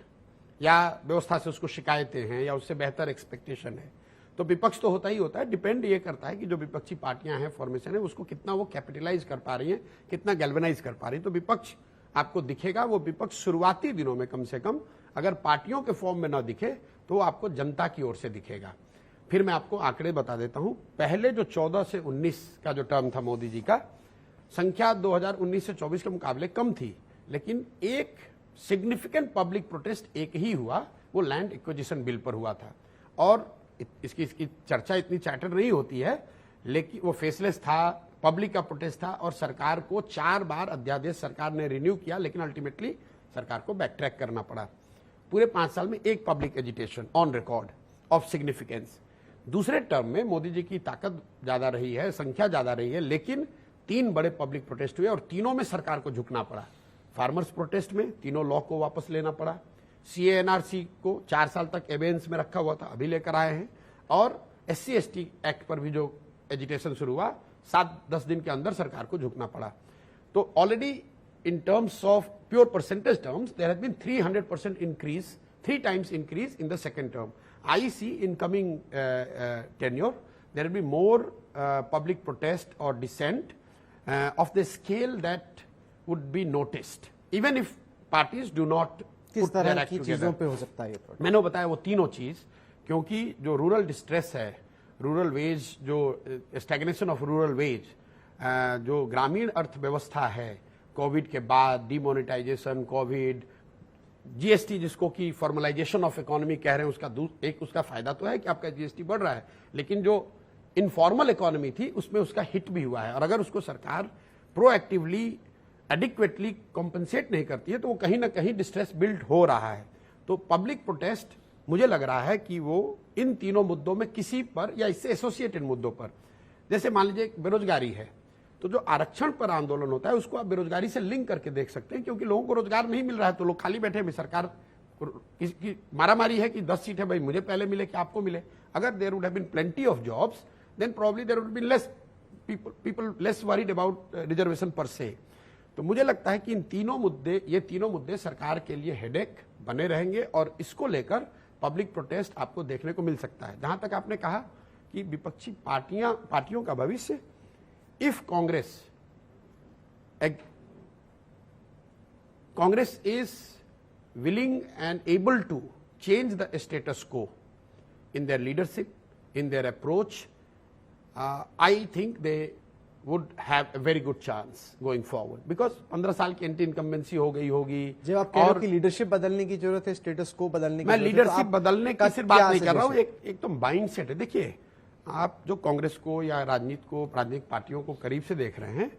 या व्यवस्था से उसको शिकायतें हैं या उससे बेहतर एक्सपेक्टेशन है। तो विपक्ष तो होता ही होता है, डिपेंड ये करता है कि जो विपक्षी पार्टियां हैं, फॉर्मेशन है, उसको कितना वो कैपिटलाइज कर पा रही हैं, कितना गैल्वेनाइज कर पा रही है। तो विपक्ष आपको दिखेगा, वो विपक्ष शुरुआती दिनों में कम से कम अगर पार्टियों के फॉर्म में ना दिखे तो वो आपको जनता की ओर से दिखेगा। फिर मैं आपको आंकड़े बता देता हूं। पहले जो 14 से 19 का जो टर्म था मोदी जी का, संख्या 2019 से 24 के मुकाबले कम थी, लेकिन एक सिग्निफिकेंट पब्लिक प्रोटेस्ट एक ही हुआ, वो लैंड एक्विजिशन बिल पर हुआ था। और इसकी चर्चा इतनी चैटर नहीं होती है, लेकिन वो फेसलेस था, पब्लिक का प्रोटेस्ट था और सरकार को 4 बार अध्यादेश सरकार ने रिन्यू किया, लेकिन अल्टीमेटली सरकार को बैक ट्रैक करना पड़ा। पूरे 5 साल में एक public agitation on record of significance. दूसरे टर्म में मोदी जी की ताकत ज्यादा रही है, संख्या ज्यादा रही है, लेकिन 3 बड़े पब्लिक प्रोटेस्ट हुए और तीनों में सरकार को झुकना पड़ा। फार्मर्स प्रोटेस्ट में तीनों लॉ को वापस लेना पड़ा, CA/NRC को 4 साल तक एबेंस में रखा हुआ था, अभी लेकर आए हैं, और SC/ST एक्ट पर भी जो एजिटेशन शुरू हुआ, 7-10 दिन के अंदर सरकार को झुकना पड़ा। तो already in terms of pure percentage terms there has been 300% increase, 3 times increase in the second term. I see in coming tenure there will be more public protest or dissent of the scale that would be noticed, even if parties do not
किस
put their
तरह
act
की
together.
चीजों पे हो सकता है ये प्रोटेस्ट?
मैंने बताया वो तीनों चीज, क्योंकि जो रूरल डिस्ट्रेस है, रूरल वेज, जो स्टैग्नेशन ऑफ रूरल वेज, जो ग्रामीण अर्थव्यवस्था है कोविड के बाद, डिमोनेटाइजेशन, कोविड, जीएसटी जिसको कि फॉर्मलाइजेशन ऑफ इकोनॉमी कह रहे हैं, उसका एक उसका फायदा तो है कि आपका जीएसटी बढ़ रहा है, लेकिन जो इनफॉर्मल इकोनॉमी थी उसमें उसका हिट भी हुआ है। और अगर उसको सरकार प्रोएक्टिवली एडिक्वेटली कॉम्पनसेट नहीं करती है तो वो कहीं ना कहीं डिस्ट्रेस बिल्ड हो रहा है। तो पब्लिक प्रोटेस्ट मुझे लग रहा है कि वो इन तीनों मुद्दों में किसी पर या इससे एसोसिएटेड मुद्दों पर, जैसे मान लीजिए बेरोजगारी है, तो जो आरक्षण पर आंदोलन होता है उसको आप बेरोजगारी से लिंक करके देख सकते हैं, क्योंकि लोगों को रोजगार नहीं मिल रहा है तो लोग खाली बैठे हैं। सरकार की मारामारी है कि 10 सीटें भाई मुझे पहले मिले कि आपको मिले। अगर there would have been plenty of jobs then probably there would been less people less worried about reservation per se. तो मुझे लगता है कि ये तीनों मुद्दे सरकार के लिए हेडेक बने रहेंगे और इसको लेकर पब्लिक प्रोटेस्ट आपको देखने को मिल सकता है। जहां तक आपने कहा कि विपक्षी पार्टियों का भविष्य, if Congress is willing and able to change the status quo in their leadership, in their approach, I think they would have a very good chance going forward, because 15 साल की एंटी इनकम्बेंसी हो गई होगी।
जब आप कह रहे हो कि लीडरशिप बदलने की जरूरत है, स्टेटस को बदलने की
मैं
जरूरत है,
लीडरशिप
तो
बदलने की सिर्फ बात नहीं कर रहा हूँ, एक तो माइंड सेट है। देखिए, आप जो कांग्रेस को या राजनीति को, राजनीतिक पार्टियों को करीब से देख रहे हैं,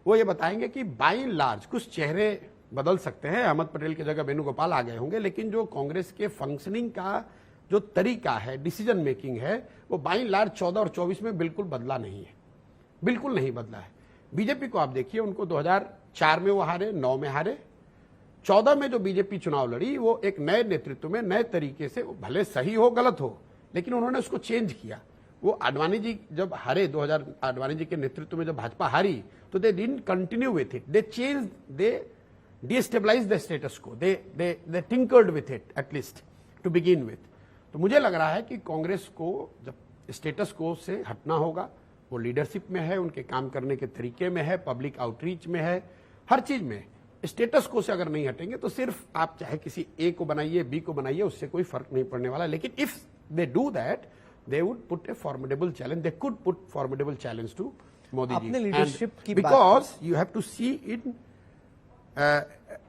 वो ये बताएंगे कि बाय एंड लार्ज कुछ चेहरे बदल सकते हैं, अहमद पटेल की जगह वेणुगोपाल आ गए होंगे, लेकिन जो कांग्रेस के फंक्शनिंग का जो तरीका है, डिसीजन मेकिंग है, वो बाय एंड लार्ज 14 और 24 में बिल्कुल बदला नहीं है, बिल्कुल नहीं बदला है। बीजेपी को आप देखिए, उनको 2004 में वो हारे, 9 में हारे, 14 में जो बीजेपी चुनाव लड़ी वो एक नए नेतृत्व में, नए तरीके से, भले सही हो गलत हो, लेकिन उन्होंने उसको चेंज किया। वो आडवाणी जी जब हारे, 2000 आडवाणी जी के नेतृत्व में जब भाजपा हारी, तो they didn't continue with it, they change, they destabilize the status quo, they tinkered with it at least to begin with. तो मुझे लग रहा है कि कांग्रेस को जब स्टेटस को से हटना होगा, वो लीडरशिप में है, उनके काम करने के तरीके में है, पब्लिक आउटरीच में है, हर चीज में। स्टेटस को से अगर नहीं हटेंगे तो सिर्फ आप चाहे किसी ए को बनाइए, बी को बनाइए, उससे कोई फर्क नहीं पड़ने वाला। लेकिन if they do that, they would put a formidable challenge, they could put formidable challenge to Modi ji.
आपने लीडरशिप की
because you have to see it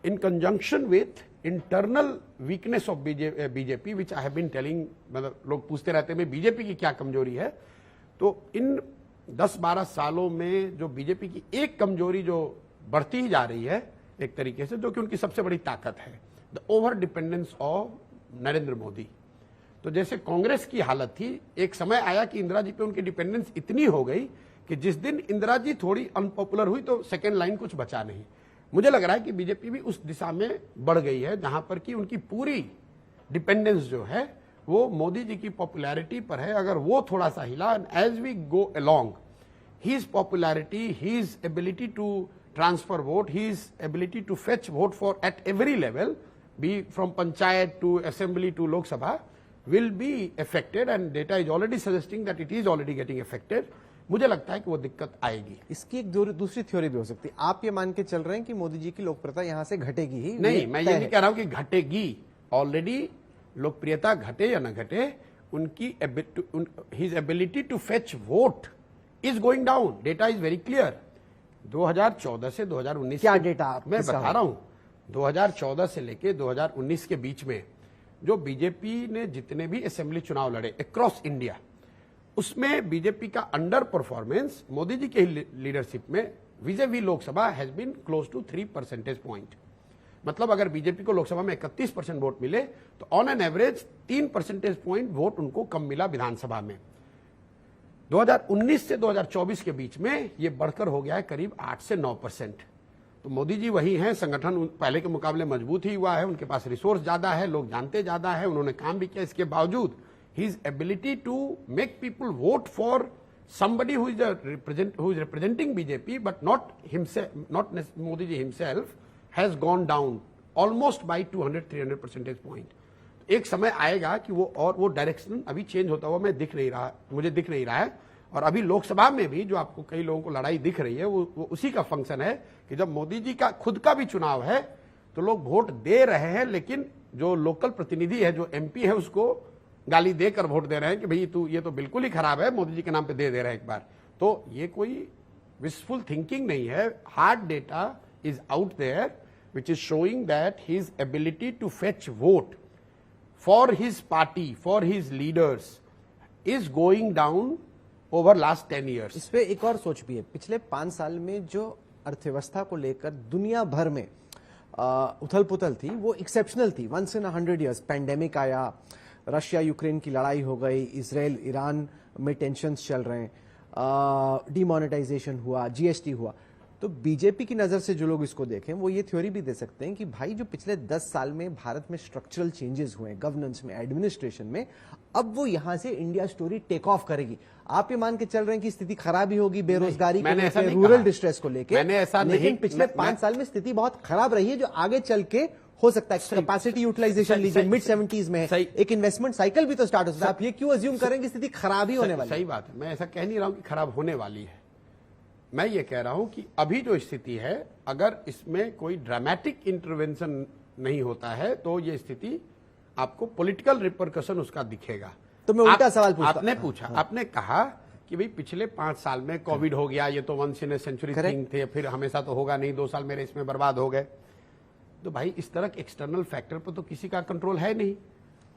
in conjunction with internal weakness of BJP, which I have been telling, मतलब लोग पूछते रहते हैं बीजेपी की क्या कमजोरी है, तो इन 10-12 सालों में जो बीजेपी की एक कमजोरी जो बढ़ती ही जा रही है एक तरीके से, जो कि उनकी सबसे बड़ी ताकत है, the over dependence of Narendra Modi. तो जैसे कांग्रेस की हालत थी, एक समय आया कि इंदिरा जी पे उनकी डिपेंडेंस इतनी हो गई कि जिस दिन इंदिरा जी थोड़ी अनपॉपुलर हुई तो सेकेंड लाइन कुछ बचा नहीं। मुझे लग रहा है कि बीजेपी भी उस दिशा में बढ़ गई है, जहां पर कि उनकी पूरी डिपेंडेंस जो है वो मोदी जी की पॉपुलैरिटी पर है। अगर वो थोड़ा सा हिला, as we go along, his popularity, his ability to transfer vote, his ability to fetch vote for at every level, be from panchayat to assembly to Lok Sabha, will be affected, and data is already suggesting that it is already getting affected। मुझे लगता है कि वो दिक्कत आएगी।
इसकी एक दूसरी थ्योरी भी हो सकती है। आप ये मान के चल रहे हैं कि मोदी जी की लोकप्रियता यहां से घटेगी ही?
नहीं, मैं ये नहीं कह रहा हूं कि घटेगी, ऑलरेडी लोकप्रियता घटे या न घटे, उनकी his ability to fetch vote is going down. Data is very clear. 2014 से 2019
क्या डेटा
मैं बता रहा हूं, 2014 से लेके 2019 के बीच में जो बीजेपी ने जितने भी असेंबली चुनाव लड़े अक्रॉस इंडिया, उसमें बीजेपी का अंडर परफॉर्मेंस मोदी जी के लीडरशिप में vis-a-vis Lok Sabha has been close to 3 percentage point. मतलब अगर बीजेपी को लोकसभा में 31% वोट मिले तो on an average 3 percentage point vote उनको कम मिला विधानसभा में। 2019 से 2024 के बीच में यह बढ़कर हो गया है करीब 8 से 9%। तो मोदी जी वही हैं, संगठन पहले के मुकाबले मजबूत ही हुआ है, उनके पास रिसोर्स ज्यादा है, लोग जानते ज्यादा है, उन्होंने काम भी किया। इसके बावजूद his ability to make people vote for somebody who is representing BJP, but not himself, not Modi ji himself, has gone down almost by 200-300 percentage point. एक समय आएगा कि वो डायरेक्शन अभी चेंज होता हुआ मुझे दिख नहीं रहा है। और अभी लोकसभा में भी जो आपको कई लोगों को लड़ाई दिख रही है वो उसी का फंक्शन है कि जब मोदी जी का खुद का भी चुनाव है तो लोग वोट दे रहे हैं, लेकिन जो लोकल प्रतिनिधि है, जो MP है, उसको गाली देकर वोट दे रहे हैं कि भाई ये तो बिल्कुल ही खराब है, मोदी जी के नाम पे दे रहे हैं एक बार। तो ये कोई विशफुल थिंकिंग नहीं है। Hard data is out there which is showing that his ability to fetch vote for his party, for his leaders is going down over last 10 years.
इस पे एक और सोच भी है। पिछले 5 साल में जो अर्थव्यवस्था को लेकर दुनिया भर में उथल पुथल थी वो एक्सेप्शनल थी। वंस इन 100 years पैंडेमिक आया, रशिया यूक्रेन की लड़ाई हो गई, इसराइल ईरान में टेंशन्स चल रहे हैं, डिमोनेटाइजेशन हुआ, GST हुआ। तो बीजेपी की नजर से जो लोग इसको देखें वो ये थ्योरी भी दे सकते हैं कि भाई जो पिछले 10 साल में भारत में स्ट्रक्चरल चेंजेस हुए, गवर्नेंस में, एडमिनिस्ट्रेशन में, अब वो यहां से इंडिया स्टोरी टेक ऑफ करेगी। आप ये मान के चल रहे हैं कि स्थिति खराब ही होगी बेरोजगारी को लेकर, रूरल डिस्ट्रेस को लेकर, लेकिन पिछले 5 साल में स्थिति बहुत खराब रही है जो आगे चल के हो सकता है। कैपेसिटी यूटिलाइजेशन लीजिए, मिड 70s में एक इन्वेस्टमेंट साइकिल भी तो स्टार्ट हो सकता है। आप ये क्यों अज्यूम करें कि स्थिति खराब ही होने वाली है?
सही बात है, मैं ऐसा कह नहीं रहा हूं कि खराब होने वाली है। मैं ये कह रहा हूं कि अभी जो स्थिति है, अगर इसमें कोई ड्रामेटिक इंटरवेंशन नहीं होता है तो ये स्थिति आपको पॉलिटिकल रिपरकशन उसका दिखेगा।
तो मैं उल्टा सवाल पूछता,
आपने पूछा, आपने कहा कि भाई पिछले 5 साल में कोविड हो गया, ये तो once in a century thing थे, फिर हमेशा तो होगा नहीं, 2 साल मेरे इसमें बर्बाद हो गए। तो भाई इस तरह के एक्सटर्नल फैक्टर पर तो किसी का कंट्रोल है नहीं।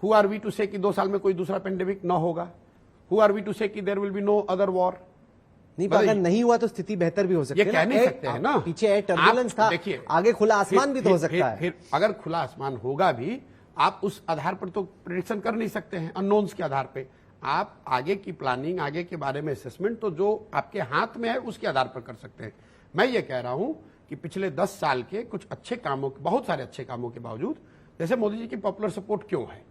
Who are we too say कि 2 साल में कोई दूसरा पेंडेमिक ना होगा? Who are we too say कि there will be no other war?
नहीं, अगर नहीं हुआ तो स्थिति बेहतर भी हो सकती है।
ये कह नहीं सकते हैं ना,
पीछे टर्बुलेंस था, देखिए आगे खुला आसमान भी तो हो सकता है।
फिर अगर खुला आसमान होगा भी, आप उस आधार पर तो प्रेडिक्शन कर नहीं सकते हैं, अननोन्स के आधार पे। आप आगे की प्लानिंग, आगे के बारे में असेसमेंट तो जो आपके हाथ में है उसके आधार पर कर सकते हैं। मैं ये कह रहा हूं कि पिछले 10 साल के कुछ अच्छे कामों, बहुत सारे अच्छे कामों के बावजूद, जैसे मोदी जी की पॉपुलर सपोर्ट क्यों है?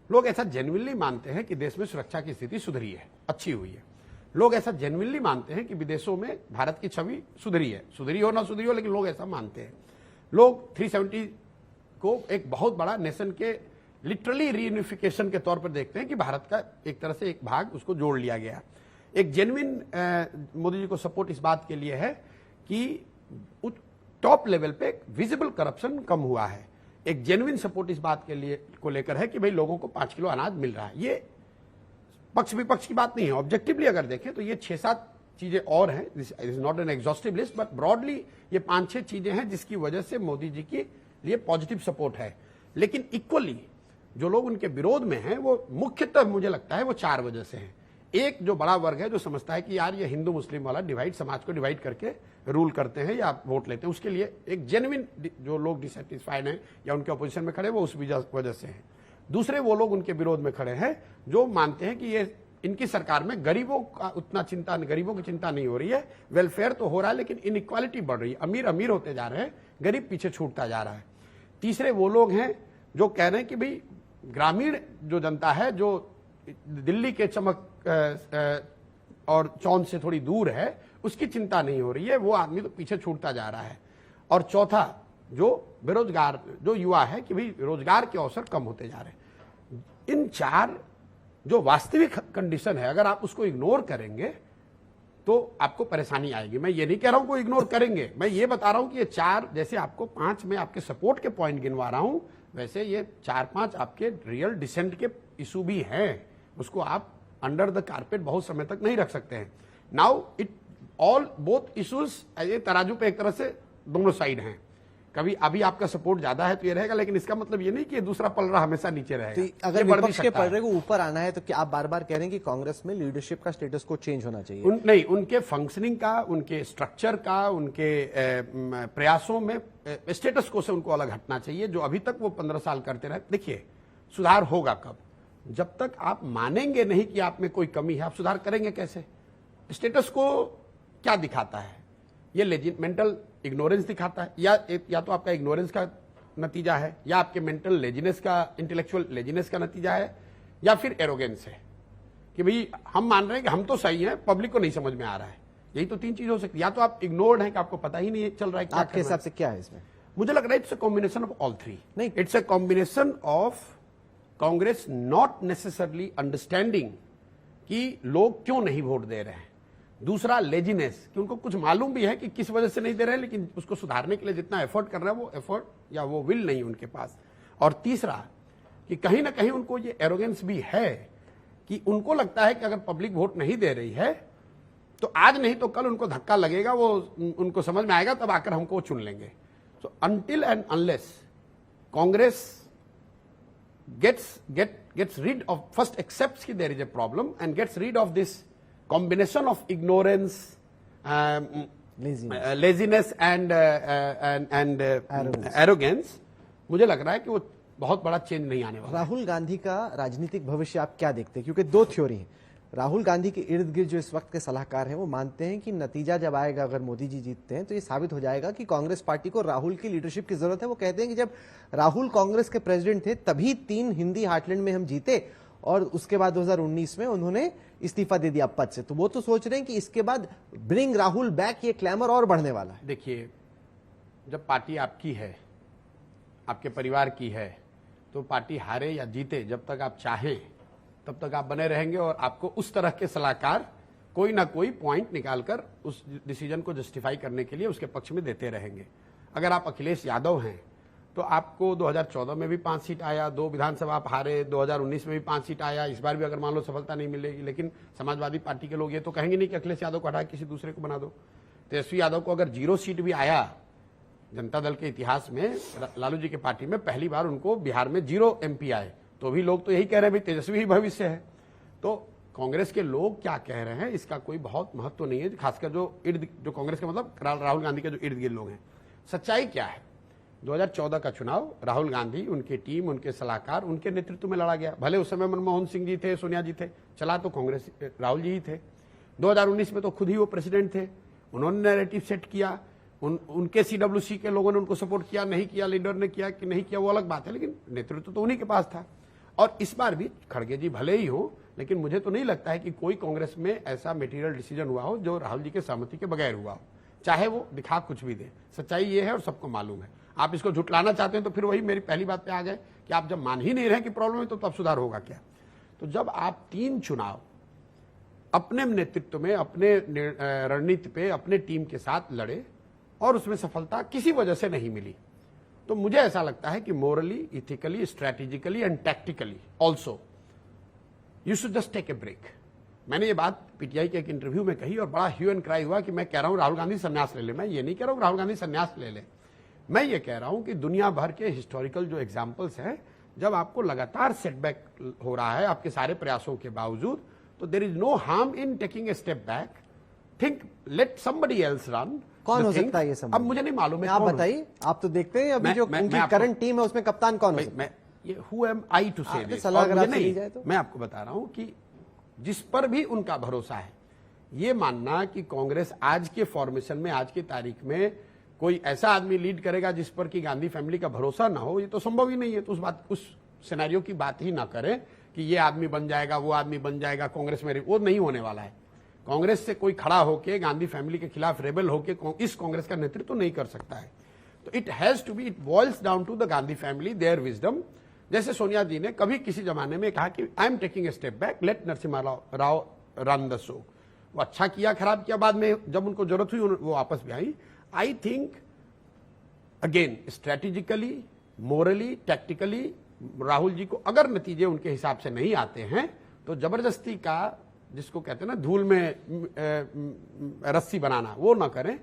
लोग ऐसा जेन्युइनली मानते हैं कि देश में सुरक्षा की स्थिति सुधरी है, अच्छी हुई है। लोग ऐसा जेन्युइनली मानते हैं कि विदेशों में भारत की छवि सुधरी है, सुधरी हो ना सुधरी हो, लेकिन लोग ऐसा मानते हैं। लोग 370 को एक बहुत बड़ा नेशन के लिटरली रीयूनिफिकेशन के तौर पर देखते हैं कि भारत का एक तरह से एक भाग उसको जोड़ लिया गया। एक जेन्युइन मोदी जी को सपोर्ट इस बात के लिए है कि टॉप लेवल पे विजिबल करप्शन कम हुआ है। एक जेन्युइन सपोर्ट इस बात के लिए को लेकर है कि भाई लोगों को 5 किलो अनाज मिल रहा है। ये पक्ष विपक्ष की बात नहीं है। ऑब्जेक्टिवली अगर देखें तो ये 6-7 चीजें और हैं, this is not an exhaustive list, but broadly ये 5-6 चीजें हैं जिसकी वजह से मोदी जी के लिए पॉजिटिव सपोर्ट है। लेकिन इक्वली जो लोग उनके विरोध में हैं वो मुख्यतः मुझे लगता है वो 4 वजह से हैं। एक जो बड़ा वर्ग है जो समझता है कि यार ये हिंदू मुस्लिम वाला डिवाइड, समाज को डिवाइड करके रूल करते हैं या वोट लेते हैं, उसके लिए एक जेन्युइन जो लोग डिसैटिस्फाइड हैं या उनके अपोजिशन में खड़े वो उस वजह से हैं। दूसरे वो लोग उनके विरोध में खड़े हैं जो मानते हैं कि ये इनकी सरकार में गरीबों का उतना चिंता, गरीबों की चिंता नहीं हो रही है, वेलफेयर तो हो रहा है लेकिन इनइक्वालिटी बढ़ रही है, अमीर अमीर होते जा रहे हैं, गरीब पीछे छूटता जा रहा है। तीसरे वो लोग हैं जो कह रहे हैं कि भाई ग्रामीण जो जनता है जो दिल्ली के चमक और चौंध से थोड़ी दूर है उसकी चिंता नहीं हो रही है, वो आदमी तो पीछे छूटता जा रहा है। और चौथा जो बेरोजगार जो युवा है कि भाई रोजगार के अवसर कम होते जा रहे हैं। इन 4 जो वास्तविक कंडीशन है अगर आप उसको इग्नोर करेंगे तो आपको परेशानी आएगी। मैं ये नहीं कह रहा हूं को इग्नोर करेंगे, मैं ये बता रहा हूं कि ये 4 जैसे आपको 5 में आपके सपोर्ट के पॉइंट गिनवा रहा हूं, वैसे ये 4-5 आपके रियल डिसेंट के इशू भी हैं, उसको आप अंडर द कारपेट बहुत समय तक नहीं रख सकते हैं। Now it all both issues ये तराजू पे एक तरह से दोनों साइड हैं। कभी अभी आपका सपोर्ट ज्यादा है तो ये रहेगा, लेकिन इसका मतलब ये नहीं कि दूसरा पलड़ा हमेशा नीचे रहेगा।
तो अगर विपक्ष के पलड़े को ऊपर आना है तो क्या आप बार बार कह रहे हैं कि कांग्रेस में लीडरशिप का स्टेटस को चेंज होना चाहिए?
नहीं, उनके फंक्शनिंग का, उनके स्ट्रक्चर का, उनके प्रयासों में स्टेटस को से उनको अलग हटना चाहिए। जो अभी तक वो 15 साल करते रहे, देखिए सुधार होगा कब? जब तक आप मानेंगे नहीं कि आप में कोई कमी है, आप सुधार करेंगे कैसे? स्टेटस को क्या दिखाता है? ये मेंटल इग्नोरेंस दिखाता है, या तो आपका इग्नोरेंस का नतीजा है, या आपके मेंटल लेजीनेस का, इंटेलेक्चुअल लेजीनेस का नतीजा है, या फिर एरोगेंस है। कि भाई हम मान रहे हैं कि हम तो सही हैं, पब्लिक को नहीं समझ में आ रहा है। यही तो तीन चीज हो सकती है, या तो आप इग्नोर्ड हैं कि आपको पता ही नहीं चल रहा है क्या
आपके
करना है।
हिसाब से क्या है इसमें?
मुझे लग रहा है it's a combination of all three.
नहीं।
It's a combination of Congress not necessarily understanding कि लोग क्यों नहीं वोट दे रहे हैं। दूसरा लेजीनेस, कि उनको कुछ मालूम भी है कि किस वजह से नहीं दे रहे हैं, लेकिन उसको सुधारने के लिए जितना एफर्ट कर रहे हैं वो एफर्ट या वो विल नहीं उनके पास। और तीसरा कि कहीं ना कहीं उनको ये एरोगेंस भी है कि उनको लगता है कि अगर पब्लिक वोट नहीं दे रही है तो आज नहीं तो कल उनको धक्का लगेगा, वो उनको समझ में आएगा, तब आकर हमको चुन लेंगे। सो until and unless Congress gets rid of, first accepts that there is a problem and gets rid of this combination of ignorance, laziness and arrogance, मुझे लग रहा है कि वो बहुत बड़ा चेंज नहीं आने वाला।
राहुल गांधी का राजनीतिक भविष्य आप क्या देखते हैं? क्योंकि दो थ्योरी हैं। राहुल गांधी के इर्द गिर्द जो इस वक्त के सलाहकार हैं वो मानते हैं कि नतीजा जब आएगा, अगर मोदी जी जीतते हैं तो ये साबित हो जाएगा कि कांग्रेस पार्टी को राहुल की लीडरशिप की जरूरत है। वो कहते हैं कि जब राहुल कांग्रेस के प्रेसिडेंट थे तभी 3 हिंदी हार्टलैंड में हम जीते और उसके बाद 2019 में उन्होंने इस्तीफा दे दिया पद से। तो वो तो सोच रहे हैं कि इसके बाद ब्रिंग राहुल बैक, ये क्लैमर और बढ़ने वाला है।
देखिए, जब पार्टी आपकी है, आपके परिवार की है, तो पार्टी हारे या जीते, जब तक आप चाहें तब तक आप बने रहेंगे और आपको उस तरह के सलाहकार कोई ना कोई पॉइंट निकालकर उस डिसीजन को जस्टिफाई करने के लिए उसके पक्ष में देते रहेंगे। अगर आप अखिलेश यादव हैं तो आपको 2014 में भी 5 सीट आया, 2 विधानसभा आप हारे, 2019 में भी 5 सीट आया, इस बार भी अगर मान लो सफलता नहीं मिलेगी, लेकिन समाजवादी पार्टी के लोग ये तो कहेंगे नहीं कि अखिलेश यादव को हटा किसी दूसरे को बना दो। तेजस्वी यादव को अगर 0 सीट भी आया, जनता दल के इतिहास में लालू जी के पार्टी में पहली बार उनको बिहार में 0 MP आए, तो भी लोग तो यही कह रहे हैं भाई तेजस्वी ही भविष्य है। तो कांग्रेस के लोग क्या कह रहे हैं इसका कोई बहुत महत्व नहीं है, खासकर जो कांग्रेस के मतलब राहुल गांधी के जो इर्द गिर्द लोग हैं। सच्चाई क्या है? 2014 का चुनाव राहुल गांधी, उनकी टीम, उनके सलाहकार, उनके नेतृत्व में लड़ा गया। भले उस समय मनमोहन सिंह जी थे, सोनिया जी थे, चला तो कांग्रेस राहुल जी ही थे। 2019 में तो खुद ही वो प्रेसिडेंट थे, उन्होंने नैरेटिव सेट किया, उनके CWC के लोगों ने उनको सपोर्ट किया, नहीं किया, लीडर ने किया कि नहीं किया वो अलग बात है, लेकिन नेतृत्व तो उन्हीं के पास था। और इस बार भी खड़गे जी भले ही हो, लेकिन मुझे तो नहीं लगता है कि कोई कांग्रेस में ऐसा मटेरियल डिसीजन हुआ हो जो राहुल जी के सहमति के बगैर हुआ हो, चाहे वो दिखा कुछ भी दे। सच्चाई ये है और सबको मालूम है। आप इसको झुटलाना चाहते हैं तो फिर वही मेरी पहली बात पे आ गए कि आप जब मान ही नहीं रहे कि प्रॉब्लम है तो तब सुधार होगा क्या? तो जब आप 3 चुनाव अपने नेतृत्व में, अपने रणनीति पे, अपने टीम के साथ लड़े और उसमें सफलता किसी वजह से नहीं मिली, तो मुझे ऐसा लगता है कि morally, ethically, strategically and tactically also you should just take a break. मैंने ये बात PTI के एक इंटरव्यू में कही और बड़ा ह्यू एंड क्राई हुआ कि मैं कह रहा हूं राहुल गांधी संन्यास ले ले। मैं ये नहीं कह रहा हूं राहुल गांधी संन्यास ले ले, मैं ये कह रहा हूं कि दुनिया भर के हिस्टोरिकल जो एग्जाम्पल्स हैं, जब आपको लगातार सेटबैक हो रहा है आपके सारे प्रयासों के बावजूद, तो there is no harm in taking a step back, think, let somebody else run.
कौन हो सकता है ये समझ?
अब मुझे नहीं मालूम है,
आप बताइए, आप तो देखते हैं अभी जो उनकी करंट टीम है उसमें कप्तान कौन हो सकता है?
who am I to say this?
सलाह अगर
और
आपसे ली जाए तो?
मैं आपको बता रहा हूं कि जिस पर भी उनका भरोसा है, ये मानना कि कांग्रेस आज के फॉर्मेशन में, आज की तारीख में कोई ऐसा आदमी लीड करेगा जिस पर कि गांधी फैमिली का भरोसा ना हो, ये तो संभव ही नहीं है। तो उस सिनेरियो की बात ही ना करें कि ये आदमी बन जाएगा, वो आदमी बन जाएगा कांग्रेस में, वो नहीं होने वाला है। कांग्रेस से कोई खड़ा होके गांधी फैमिली के खिलाफ रेबल होके इस कांग्रेस का नेतृत्व नहीं कर सकता है। तो it has to be, it boils down to the Gandhi family, their wisdom. जैसे सोनिया जी ने कभी किसी जमाने में कहा कि I am taking a step back, let Narasimha Rao run the show. वो अच्छा किया, खराब किया, बाद में जब उनको जरूरत हुई वो वापस भी आई। I think again strategically, morally, tactically Rahul ji को अगर नतीजे उनके हिसाब से नहीं आते हैं तो जबरदस्ती का, जिसको कहते हैं ना धूल में रस्सी बनाना, वो ना करें।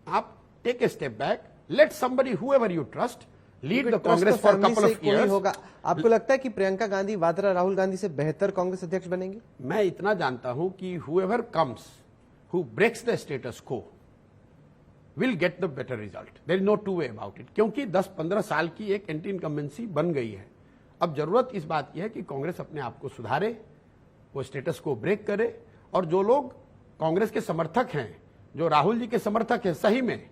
आप take a step back, let somebody whoever you trust lead the Congress for couple of years.
होगा। आपको लगता है कि प्रियंका गांधी वाड्रा राहुल गांधी से बेहतर कांग्रेस अध्यक्ष बनेंगे?
मैं इतना जानता हूं कि whoever comes who breaks the status quo will get the better result, there is no two way about it. क्योंकि 10-15 साल की एक एंटी इनकम्बेंसी बन गई है। अब जरूरत इस बात की है कि कांग्रेस अपने आप को सुधारे, वो स्टेटस को ब्रेक करे, और जो लोग कांग्रेस के समर्थक हैं, जो राहुल जी के समर्थक हैं सही में,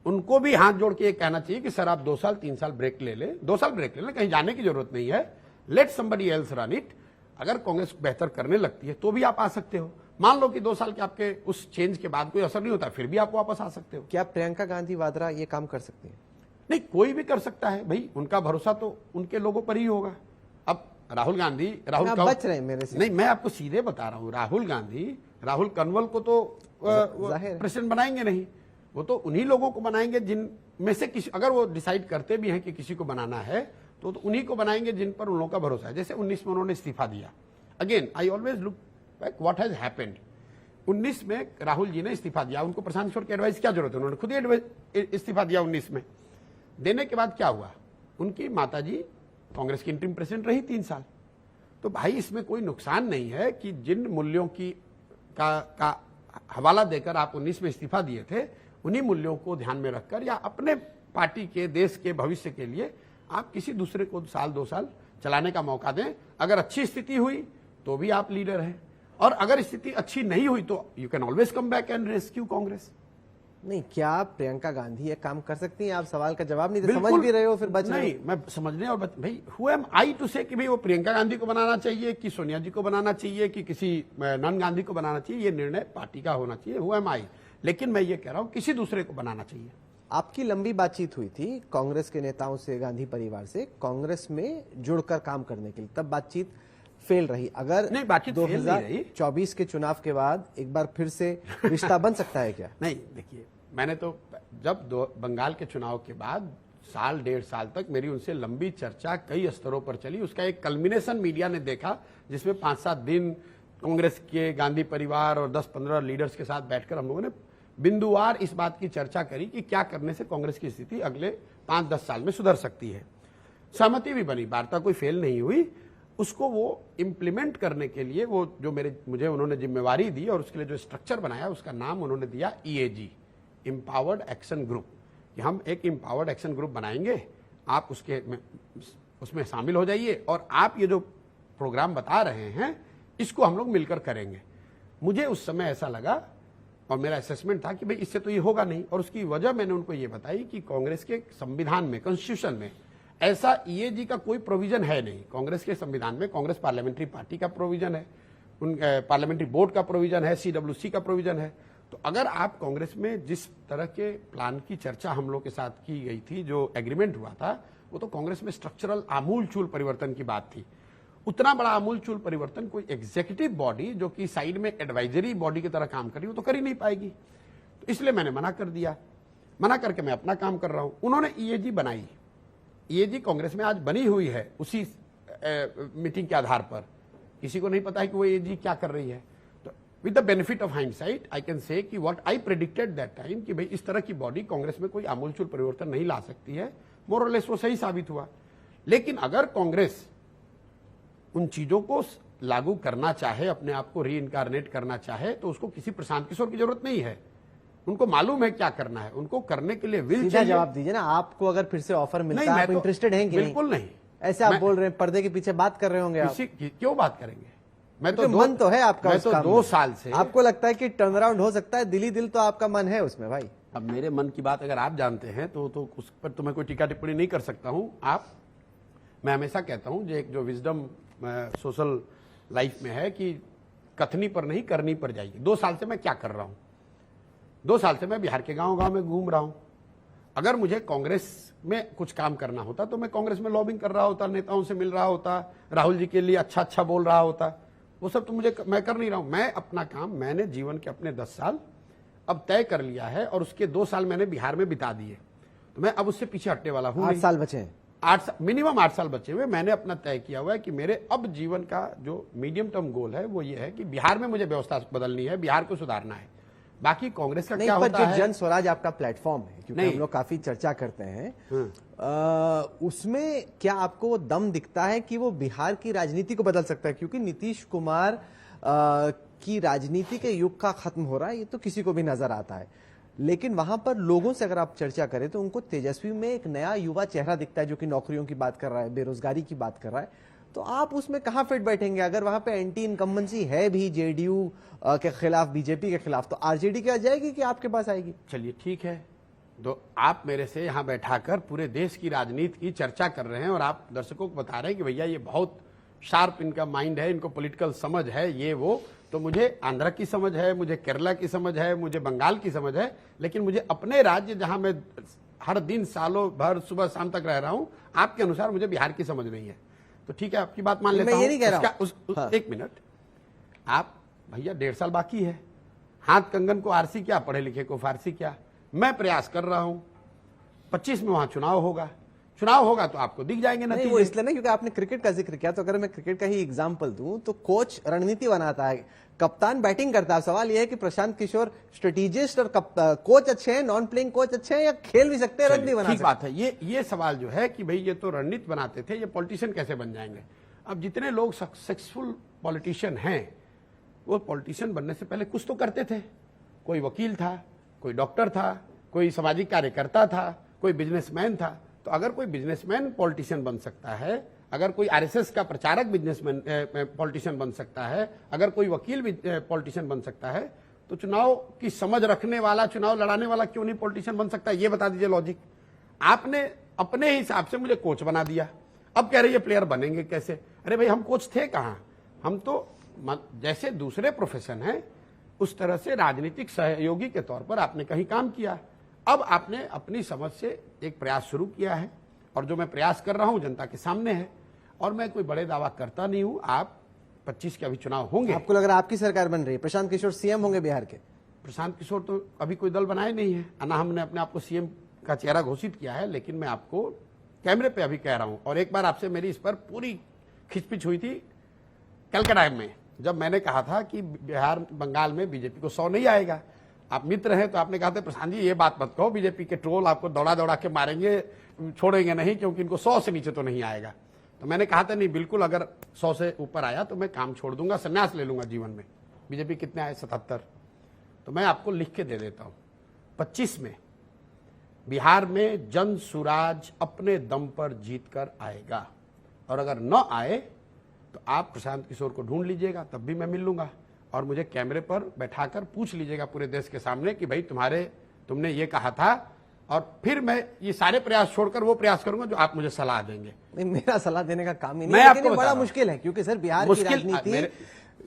उनको भी हाथ जोड़ के ये कहना चाहिए कि सर आप 2 साल 3 साल ब्रेक ले लें, 2 साल ब्रेक ले लें, कहीं जाने की जरूरत नहीं है, late somebody else run it. अगर कांग्रेस बेहतर करने लगती है तो भी आप आ सकते हो। मान लो कि 2 साल के आपके उस चेंज के बाद कोई असर नहीं होता, फिर भी आप वापस आ सकते हो।
क्या प्रियंका गांधी वाड्रा ये काम कर सकती है?
नहीं, कोई भी कर सकता है भाई, उनका भरोसा तो उनके लोगों पर ही होगा। अब राहुल गांधी,
बच रहे हैं मेरे से।
नहीं, मैं आपको सीधे बता रहा हूं, राहुल कनवल को तो प्रेसिडेंट बनाएंगे नहीं, वो तो उन्हीं लोगों को बनाएंगे जिन में से किसी, अगर वो डिसाइड करते भी हैं कि किसी को बनाना है तो उन्हीं को बनाएंगे जिन पर उन लोगों का भरोसा है। जैसे 19 में उन्होंने इस्तीफा दिया। Again I always look back what has happened. 19 में राहुल जी ने इस्तीफा दिया, उनको प्रशांत किशोर की एडवाइस क्या जरूरत है, उन्होंने खुद ही इस्तीफा दिया 19 में। देने के बाद क्या हुआ, उनकी माताजी कांग्रेस की इंटरिम प्रेसिडेंट रही 3 साल। तो भाई इसमें कोई नुकसान नहीं है कि जिन मूल्यों की का हवाला देकर आप 19 में इस्तीफा दिए थे, उन्हीं मूल्यों को ध्यान में रखकर या अपने पार्टी के, देश के भविष्य के लिए आप किसी दूसरे को 1-2 साल चलाने का मौका दें। अगर अच्छी स्थिति हुई तो भी आप लीडर हैं, और अगर स्थिति अच्छी नहीं हुई तो you can always come back and rescue Congress.
नहीं, क्या प्रियंका गांधी ये काम कर सकती हैं? आप सवाल का जवाब नहीं दे, समझ भी रहे हो फिर बच रहे हो।
नहीं, मैं समझने और भाई who am I to say कि भाई वो प्रियंका गांधी को बनाना चाहिए कि सोनिया जी को बनाना चाहिए कि किसी नन गांधी को बनाना चाहिए, ये निर्णय पार्टी का होना चाहिए। हु एम आई, लेकिन मैं ये कह रहा हूं किसी दूसरे को बनाना चाहिए।
आपकी लंबी बातचीत हुई थी कांग्रेस के नेताओं से, गांधी परिवार से, कांग्रेस में जुड़कर काम करने के लिए, तब बातचीत फेल रही। अगर
नहीं, बातचीत फेल नहीं रही।
2024 के चुनाव के बाद एक बार फिर से रिश्ता बन सकता है क्या?
नहीं, देखिए, मैंने तो जब बंगाल के चुनाव के बाद 1.5 साल तक मेरी उनसे लंबी चर्चा कई स्तरों पर चली। उसका एक कल्मिनेशन मीडिया ने देखा, जिसमें 5-7 दिन कांग्रेस के, गांधी परिवार और 10-15 लीडर्स के साथ बैठकर हम लोगों ने बिंदुवार इस बात की चर्चा करी कि क्या करने से कांग्रेस की स्थिति अगले 5-10 साल में सुधर सकती है। सहमति भी बनी, वार्ता कोई फेल नहीं हुई। उसको वो इम्प्लीमेंट करने के लिए वो जो मुझे उन्होंने जिम्मेवारी दी और उसके लिए जो स्ट्रक्चर बनाया, उसका नाम उन्होंने दिया EAG, एम्पावर्ड एक्शन ग्रुप, कि हम एक एम्पावर्ड एक्शन ग्रुप बनाएंगे, आप उसमें शामिल हो जाइए और आप ये जो प्रोग्राम बता रहे हैं इसको हम लोग मिलकर करेंगे। मुझे उस समय ऐसा लगा और मेरा असेसमेंट था कि भाई इससे तो ये होगा नहीं, और उसकी वजह मैंने उनको ये बताई कि कांग्रेस के संविधान में, कॉन्स्टिट्यूशन में ऐसा EAG का कोई प्रोविजन है नहीं। कांग्रेस के संविधान में कांग्रेस पार्लियामेंट्री पार्टी का प्रोविजन है, उन पार्लियामेंट्री बोर्ड का प्रोविजन है, CWC का प्रोविजन है। तो अगर आप कांग्रेस में जिस तरह के प्लान की चर्चा हम लोग के साथ की गई थी, जो एग्रीमेंट हुआ था, वो तो कांग्रेस में स्ट्रक्चरल आमूलचूल परिवर्तन की बात थी। उतना बड़ा आमूलचूल परिवर्तन कोई एग्जीक्यूटिव बॉडी जो कि साइड में एडवाइजरी बॉडी की तरह काम कर रही, वो तो कर ही नहीं पाएगी। तो इसलिए मैंने मना कर दिया। मना करके मैं अपना काम कर रहा हूं। उन्होंने EAG बनाई। EAG कांग्रेस में आज बनी हुई है उसी मीटिंग के आधार पर। किसी को नहीं पता है कि वो EAG क्या कर रही है। तो with the benefit of hindsight I can say कि what I predicted that time कि भाई इस तरह की बॉडी कांग्रेस में कोई आमूलचूल परिवर्तन नहीं ला सकती है, मोर और लेस वो सही साबित हुआ। लेकिन अगर कांग्रेस उन चीजों को लागू करना चाहे, अपने आप को रीइनकार्नेट करना चाहे, तो उसको किसी प्रशांत किशोर की जरूरत नहीं है। उनको मालूम है क्या करना है, उनको करने के लिए विल चाहिए।
जवाब दीजिए ना, आपको अगर फिर से ऑफर मिलता है, आप इंटरेस्टेड हैं कि नहीं?
बिल्कुल नहीं।
ऐसे आप बोल रहे हैं, पर्दे के पीछे बात कर रहे होंगे आप।
क्यों बात करेंगे? मैं तो
मन तो है आपका,
मैं तो 2 साल से,
आपको लगता है कि टर्न अराउंड हो सकता है, दिली दिल तो आपका मन है उसमें भाई।
अब मेरे मन की बात अगर आप जानते हैं तो उस पर तो मैं कोई टीका टिप्पणी नहीं कर सकता हूं। मैं हमेशा कहता हूं, जो विजडम सोशल लाइफ में है कि कथनी पर नहीं करनी पर जाइए। 2 साल से मैं क्या कर रहा हूं? 2 साल से मैं बिहार के गांव-गांव में घूम रहा हूं। अगर मुझे कांग्रेस में कुछ काम करना होता तो मैं कांग्रेस में लॉबिंग कर रहा होता, नेताओं से मिल रहा होता, राहुल जी के लिए अच्छा बोल रहा होता। वो सब तो मैं कर नहीं रहा हूं। मैं अपना काम, मैंने जीवन के अपने 10 साल अब तय कर लिया है और उसके 2 साल मैंने बिहार में बिता दिए। तो मैं अब उससे पीछे हटने वाला हूं।
8 साल बचे हैं,
मिनिमम 8 साल बचे हुए। मैंने अपना तय किया हुआ है कि मेरे अब जीवन का जो मीडियम टर्म गोल है वो ये है कि बिहार में मुझे व्यवस्था बदलनी है, बिहार को सुधारना है। बाकी कांग्रेस का क्या होता है,
जन स्वराज आपका प्लेटफॉर्म है, क्योंकि हम लोग काफी चर्चा करते हैं, उसमें क्या आपको दम दिखता है कि वो बिहार की राजनीति को बदल सकता है? क्योंकि नीतीश कुमार की राजनीति के युग का खत्म हो रहा है, ये तो किसी को भी नजर आता है। लेकिन वहां पर लोगों से अगर आप चर्चा करें तो उनको तेजस्वी में एक नया युवा चेहरा दिखता है, जो कि नौकरियों की बात कर रहा है, बेरोजगारी की बात कर रहा है। तो आप उसमें कहां फिट बैठेंगे? अगर वहां पे एंटी इनकम्बेंसी है भी जेडीयू के खिलाफ, बीजेपी के खिलाफ, तो आरजेडी क्या जाएगी कि आपके पास आएगी?
चलिए ठीक है, तो आप मेरे से यहां बैठाकर पूरे देश की राजनीति की चर्चा कर रहे हैं और आप दर्शकों को बता रहे हैं कि भैया ये बहुत शार्प इनका माइंड है, इनको पॉलिटिकल समझ है, ये वो। तो मुझे आंध्र की समझ है, मुझे केरला की समझ है, मुझे बंगाल की समझ है, लेकिन मुझे अपने राज्य जहां मैं हर दिन सालों भर सुबह शाम तक रह रहा हूं, आपके अनुसार मुझे बिहार की समझ नहीं है। तो ठीक है, आपकी बात मान लेता हूं।
मैं ये नहीं कह रहा हूं।
हाँ। एक मिनट, आप भैया 1.5 साल बाकी है, हाथ कंगन को आरसी क्या, पढ़े लिखे को फारसी क्या। मैं प्रयास कर रहा हूं, 25 में वहां चुनाव होगा तो आपको दिख जाएंगे
नहीं,
नतीजे।
वो इसलिए ना क्योंकि आपने क्रिकेट का जिक्र किया, तो अगर मैं क्रिकेट का ही एग्जांपल दूं तो कोच रणनीति बनाता है, कप्तान बैटिंग करता है। सवाल यह है कि प्रशांत किशोर स्ट्रेटेजिस्ट और कोच अच्छे हैं, नॉन प्लेइंग कोच अच्छे हैं, या खेल भी सकते हैं, रन भी बना
ठीक
सकते
बात है। ये सवाल जो है कि भाई ये तो रणनीति बनाते थे, ये पॉलिटिशियन कैसे बन जाएंगे। अब जितने लोग सक्सेसफुल पॉलिटिशियन हैं, वो पॉलिटिशियन बनने से पहले कुछ तो करते थे। कोई वकील था, कोई डॉक्टर था, कोई सामाजिक कार्यकर्ता था, कोई बिजनेसमैन था। तो अगर कोई बिजनेसमैन पॉलिटिशियन बन सकता है, अगर कोई आरएसएस का प्रचारक बिजनेसमैन पॉलिटिशियन बन सकता है, अगर कोई वकील पॉलिटिशियन बन सकता है, तो चुनाव की समझ रखने वाला, चुनाव लड़ाने वाला क्यों नहीं पॉलिटिशियन बन सकता? ये बता दीजिए लॉजिक। आपने अपने हिसाब से मुझे कोच बना दिया, अब कह रहे ये प्लेयर बनेंगे कैसे? अरे भाई, हम कोच थे कहां? हम तो जैसे दूसरे प्रोफेशन है उस तरह से राजनीतिक सहयोगी के तौर पर आपने कहीं काम किया। अब आपने अपनी समझ से एक प्रयास शुरू किया है, और जो मैं प्रयास कर रहा हूं जनता के सामने है, और मैं कोई बड़े दावा करता नहीं हूं। आप 25 के अभी चुनाव होंगे।
आपको लग रहा है आपकी सरकार बन रही है, प्रशांत किशोर सीएम होंगे बिहार के?
प्रशांत किशोर तो अभी कोई दल बनाए नहीं है, ना हमने अपने आप को सीएम का चेहरा घोषित किया है, लेकिन मैं आपको कैमरे पे अभी कह रहा हूं। और एक बार आपसे मेरी इस पर पूरी खिचपिच हुई थी कलकत्ता में, जब मैंने कहा था कि बिहार बंगाल में बीजेपी को 100 नहीं आएगा। आप मित्र हैं तो आपने कहा था प्रशांत जी ये बात मत कहो, बीजेपी के ट्रोल आपको दौड़ा दौड़ा के मारेंगे, छोड़ेंगे नहीं, क्योंकि इनको 100 से नीचे तो नहीं आएगा। तो मैंने कहा था नहीं, बिल्कुल, अगर 100 से ऊपर आया तो मैं काम छोड़ दूंगा, संन्यास ले लूंगा जीवन में। बीजेपी कितने आए? 77। तो मैं आपको लिख के दे देता हूं, 25 में बिहार में जन सुराज अपने दम पर जीत कर आएगा, और अगर न आए तो आप प्रशांत किशोर को ढूंढ लीजिएगा, तब भी मैं मिल लूंगा, और मुझे कैमरे पर बैठाकर पूछ लीजिएगा पूरे देश के सामने कि भाई तुमने ये कहा था, और फिर मैं ये सारे प्रयास छोड़कर वो प्रयास करूंगा जो आप मुझे सलाह देंगे।
नहीं, मेरा सलाह देने का काम ही
मैं
नहीं, लेकिन
आपको
ये
बता
बड़ा
रहा हूं।
मुश्किल है, क्योंकि सर बिहार की राजनीति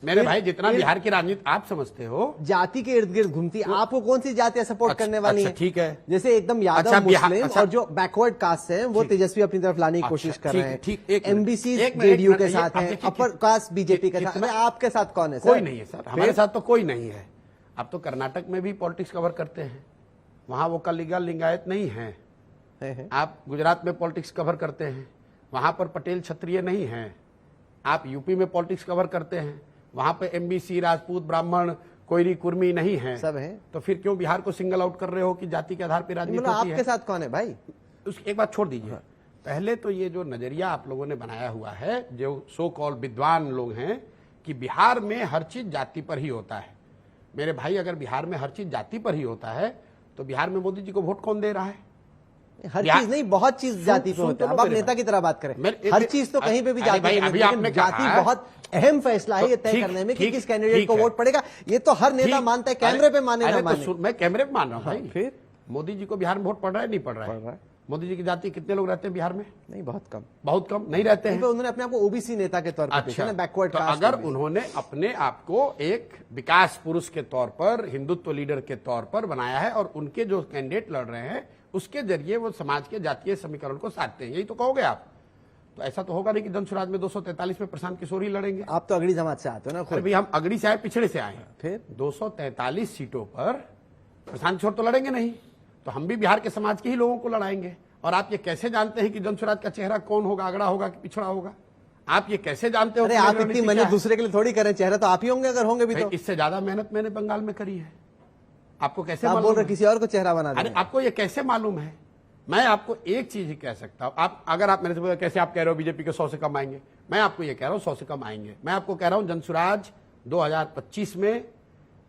मेरे भाई, जितना बिहार की राजनीति आप समझते हो,
जाति के इर्द गिर्द घूमती है। आपको कौन सी जातियां सपोर्ट करने वाली हैं?
ठीक है,
जैसे एकदम यादव,
अच्छा,
मुस्लिम,
अच्छा,
और जो बैकवर्ड कास्ट हैं वो तेजस्वी अपनी तरफ लाने की कोशिश कर रहे हैं।
ठीक, एक
एमबीसी
मिनट,
जेडीयू के
एक
साथ
मिनट,
हैं, अपर कास्ट बीजेपी के साथ। आपके साथ कौन है सर?
कोई नहीं है सर, हमारे साथ तो कोई नहीं है। आप तो कर्नाटक में भी पॉलिटिक्स कवर करते हैं, वहां वो कलिगा लिंगायत नहीं है। आप गुजरात में पॉलिटिक्स कवर करते हैं, वहां पर पटेल क्षत्रिय नहीं है। आप यूपी में पॉलिटिक्स कवर करते हैं, वहां पे एमबीसी, राजपूत, ब्राह्मण, कोयरी, कुर्मी नहीं है,
सब है।
तो फिर क्यों बिहार को सिंगल आउट कर रहे हो कि जाति के आधार पर राजनीति होती है?
आपके साथ कौन है भाई?
एक बात छोड़ दीजिए। पहले तो ये जो नजरिया आप लोगों ने बनाया हुआ है, जो सो कॉल विद्वान लोग हैं, कि बिहार में हर चीज जाति पर ही होता है। मेरे भाई, अगर बिहार में हर चीज जाति पर ही होता है तो बिहार में मोदी जी को वोट कौन दे रहा है?
हर चीज नहीं, बहुत चीज जाति पे होता है। अब आप नेता की तरह बात करें, हर चीज तो कहीं पे भी जाति पे नहीं, लेकिन जाति बहुत अहम फैसला है ये तय करने में कि किस कैंडिडेट को वोट पड़ेगा। ये तो हर नेता मानता है, कैमरे पे माने ना माने।
मैं कैमरे पे मान रहा हूँ भाई।
फिर
मोदी जी को बिहार में वोट पड़ रहा है, नहीं पड़ रहा है? मोदी जी की जाति कितने लोग रहते हैं बिहार में?
नहीं, बहुत कम।
बहुत कम नहीं रहते हैं।
उन्होंने अपने आप को ओबीसी नेता के तौर पर
अच्छा,
बैकवर्ड
तो अगर उन्होंने अपने आप को एक विकास पुरुष के तौर पर, हिंदुत्व लीडर के तौर पर बनाया है, और उनके जो कैंडिडेट लड़ रहे हैं उसके जरिए वो समाज के जातीय समीकरण को साधते हैं, यही तो कहोगे आप। तो ऐसा तो होगा नहीं कि जनसुराज में 243 में प्रशांत किशोर ही लड़ेंगे।
आप तो अगड़ी जमात से आते हो ना।
अरे भाई, हम अगड़ी से आए, पिछड़े से आए।
फिर
243 सीटों पर प्रशांत किशोर तो लड़ेंगे नहीं, तो हम भी बिहार के समाज के ही लोगों को लड़ाएंगे। और आप ये कैसे जानते हैं कि जनसुराज का चेहरा कौन होगा, अगड़ा होगा कि पिछड़ा होगा? आप ये कैसे जानते हो?
अरे आप इतनी मेहनत दूसरे के लिए थोड़ी करें, चेहरा तो आप ही होंगे, अगर होंगे भी तो।
इससे ज्यादा मेहनत मैंने बंगाल में करी है। आपको कैसे
आप
मालूम?
बोल रहे किसी और को चेहरा बना
अरे
दें?
आपको ये कैसे मालूम है? मैं आपको एक चीज ही कह सकता हूं। आप अगर आप मेरे से बोले कैसे आप कह रहे हो बीजेपी के 100 से कम आएंगे, मैं आपको ये कह रहा हूं 100 से कम आएंगे। मैं आपको कह रहा हूं जनसुराज 2025 में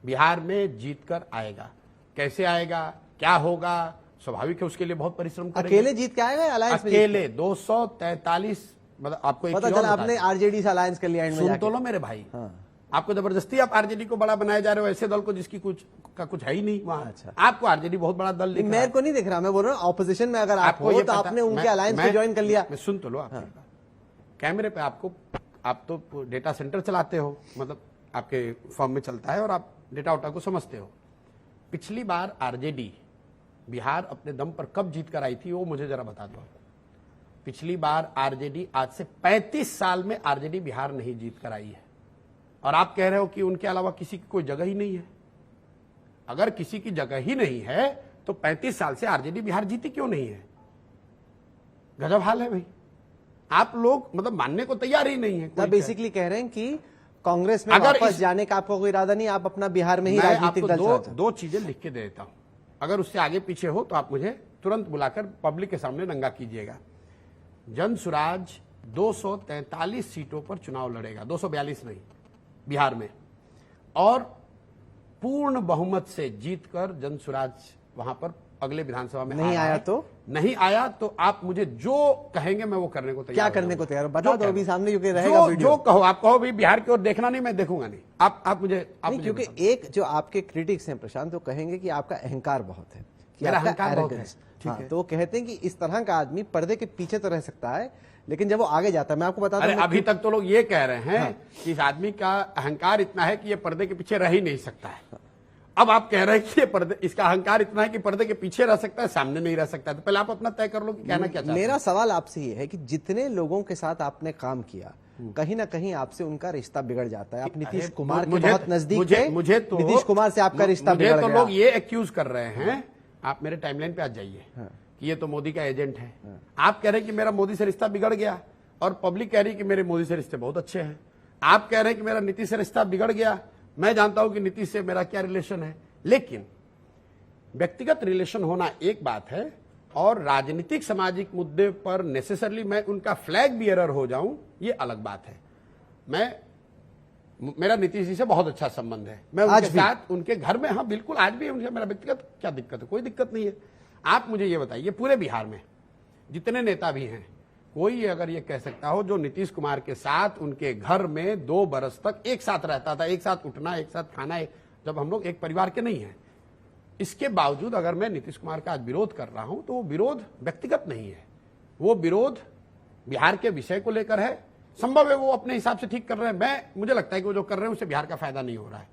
बिहार में जीत कर आएगा। कैसे आएगा, क्या होगा, स्वाभाविक है, उसके लिए बहुत परिश्रम करेंगे।
अकेले जीत के आएगा, अलायंस में?
अकेले 243, मतलब आपको एक
पता
चीज और
चला
बता
आपने
दूं।
आरजेडी से अलायंस कर लिया।
सुन तो लो मेरे भाई, आपको जबरदस्ती आप आरजेडी को बड़ा बनाए जा रहे हो, ऐसे दल को जिसकी कुछ है ही नहीं वहां।
अच्छा।
आपको आरजेडी बहुत बड़ा दल दिख रहा है।
मेरे को नहीं दिख रहा, मैं बोल रहा हूँ ऑपोजिशन में अगर आप हो
ये
तो
पता-
आपने उनके
मैं-
अलायंस
मैं-
में ज्वाइन कर लिया।
मैं सुन तो लो आप। कैमरे पे आपको आप तो डेटा सेंटर चलाते हो, मतलब आपके फर्म में चलता है और आप डेटा उटा को समझते हो। पिछली बार आरजेडी बिहार अपने दम पर कब जीत कर आई थी वो मुझे जरा बता दो। पिछली बार आरजेडी, आज से 35 साल में आरजेडी बिहार नहीं जीत कर आई है, और आप कह रहे हो कि उनके अलावा किसी की कोई जगह ही नहीं है। अगर किसी की जगह ही नहीं है तो 35 साल से आरजेडी बिहार जीती क्यों नहीं है? गजब हाल है भाई। आप लोग मतलब मानने को तैयार ही नहीं है।
बेसिकली कह रहे हैं कि कांग्रेस में
अगर
वापस जाने का आपका कोई इरादा नहीं, आप अपना बिहार में ही
मैं
राजनीतिक दल
आपको
चलाते हैं।
दो चीजें लिख के दे देता हूं, अगर उससे आगे पीछे हो तो आप मुझे तुरंत बुलाकर पब्लिक के सामने नंगा कीजिएगा। जन सुराज 243 सीटों पर चुनाव लड़ेगा, 242 नहीं, बिहार में, और पूर्ण बहुमत से जीतकर जन सुराज वहां पर अगले विधानसभा में
नहीं आया तो
नहीं आया तो आप मुझे जो कहेंगे मैं वो करने को तैयार।
क्या करने को तैयार? बता दो अभी सामने, क्योंकि रहेगा
जो,
वीडियो।
जो कहो आप कहो भाई, बिहार की ओर देखना नहीं, मैं देखूंगा नहीं। आप मुझे
नहीं, क्योंकि एक जो आपके क्रिटिक्स हैं प्रशांत, वो कहेंगे कि आपका अहंकार बहुत है, कि
मेरा
आपका
अहंकार बहुत
arrogance।
है, ठीक है।
तो वो कहते हैं कि इस तरह का आदमी पर्दे के पीछे तो रह सकता है, लेकिन जब वो आगे जाता है, मैं आपको बता
अरे
दूं
अभी तक तो लोग ये कह रहे हैं कि इस आदमी का अहंकार इतना है कि ये पर्दे के पीछे रह ही नहीं सकता है। अब आप कह रहे हैं कि ये पर्दे, इसका अहंकार इतना है कि पर्दे के पीछे रह सकता है, सामने नहीं रह सकता है। तो पहले आप अपना तय कर लो कि कहना क्या चाहते हैं।
मेरा सवाल आपसे ये है कि जितने लोगों के साथ आपने काम किया, कहीं ना कहीं आपसे उनका रिश्ता बिगड़ जाता है। आप नीतीश कुमार के बहुत नजदीक थे,
मुझे तो
नीतीश कुमार से आपका रिश्ता बिगड़
तो
गया।
लोग ये एक्यूज कर रहे हैं, आप मेरे टाइमलाइन पे आ जाइए, कि ये तो मोदी का एजेंट है। आप कह रहे हैं कि मेरा मोदी से रिश्ता बिगड़ गया, और पब्लिक कह रही है कि मेरे मोदी से रिश्ते बहुत अच्छे हैं। आप कह रहे हैं कि मेरा नीतीश से रिश्ता बिगड़ गया। मैं जानता हूं कि नीतीश से मेरा क्या रिलेशन है, लेकिन व्यक्तिगत रिलेशन होना एक बात है, और राजनीतिक सामाजिक मुद्दे पर नेसेसरली मैं उनका फ्लैग बियरर हो जाऊं, ये अलग बात है। मेरा नीतीश जी से बहुत अच्छा संबंध है, मैं उनके साथ उनके घर में, हाँ बिल्कुल आज भी उनसे मेरा व्यक्तिगत क्या दिक्कत है? कोई दिक्कत नहीं है। आप मुझे ये बताइए, पूरे बिहार में जितने नेता भी हैं, कोई अगर ये कह सकता हो जो नीतीश कुमार के साथ उनके घर में 2 बरस तक एक साथ रहता था, एक साथ उठना, एक साथ खाना, जब हम लोग एक परिवार के नहीं हैं, इसके बावजूद अगर मैं नीतीश कुमार का आज विरोध कर रहा हूं तो वो विरोध व्यक्तिगत नहीं है, वो विरोध बिहार के विषय को लेकर है। संभव है वो अपने हिसाब से ठीक कर रहे हैं, मुझे लगता है कि वो जो कर रहे हैं उससे बिहार का फायदा नहीं हो रहा है,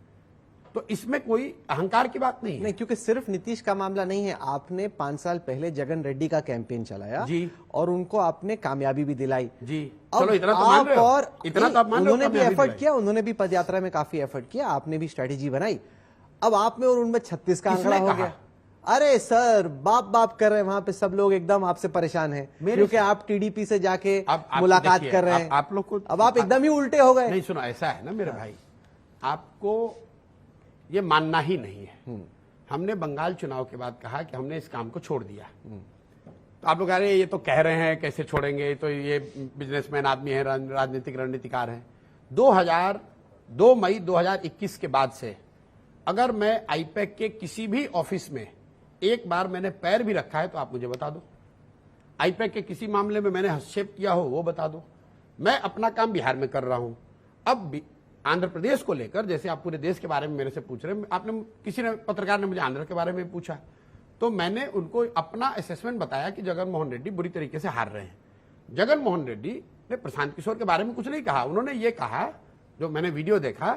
तो इसमें कोई अहंकार की बात नहीं है।
नहीं, क्योंकि सिर्फ नीतीश का मामला नहीं है। आपने 5 साल पहले जगन रेड्डी का कैंपेन चलाया
जी,
और उनको आपने कामयाबी भी दिलाई जी।
चलो इतना तो मान रहे हो,
और
इतना तो आप मान रहे हो,
उन्होंने भी एफर्ट किया, उन्होंने भी पदयात्रा में काफी एफर्ट किया, आपने भी स्ट्रेटेजी बनाई। अब आप में और उनमें 36 का आंकड़ा हो गया। अरे सर, बाप बाप कर रहे हैं वहां पे सब लोग, एकदम आपसे परेशान हैं, क्योंकि आप टीडीपी से जाके मुलाकात कर रहे हैं।
आप लोग को
अब आप एकदम ही उल्टे हो गए।
नहीं सुनो, ऐसा है ना मेरे भाई, आपको ये मानना ही नहीं है। हमने बंगाल चुनाव के बाद कहा कि हमने इस काम को छोड़ दिया, तो आप लोग कह रहे हैं ये तो कह रहे हैं कैसे छोड़ेंगे, तो ये बिजनेसमैन आदमी है, राजनीतिक रणनीतिकार है। 2 मई 2021 के बाद से अगर मैं आईपैक के किसी भी ऑफिस में एक बार मैंने पैर भी रखा है तो आप मुझे बता दो। आईपैक के किसी मामले में मैंने हस्तक्षेप किया हो वो बता दो। मैं अपना काम बिहार में कर रहा हूं। अब आंध्र प्रदेश को लेकर, जैसे आप पूरे देश के बारे में मेरे से पूछ रहे हैं, आपने किसी ने पत्रकार ने मुझे आंध्र के बारे में पूछा, तो मैंने उनको अपना असेसमेंट बताया कि जगन मोहन रेड्डी बुरी तरीके से हार रहे हैं। जगन मोहन रेड्डी ने प्रशांत किशोर के बारे में कुछ नहीं कहा, उन्होंने ये कहा, जो मैंने वीडियो देखा,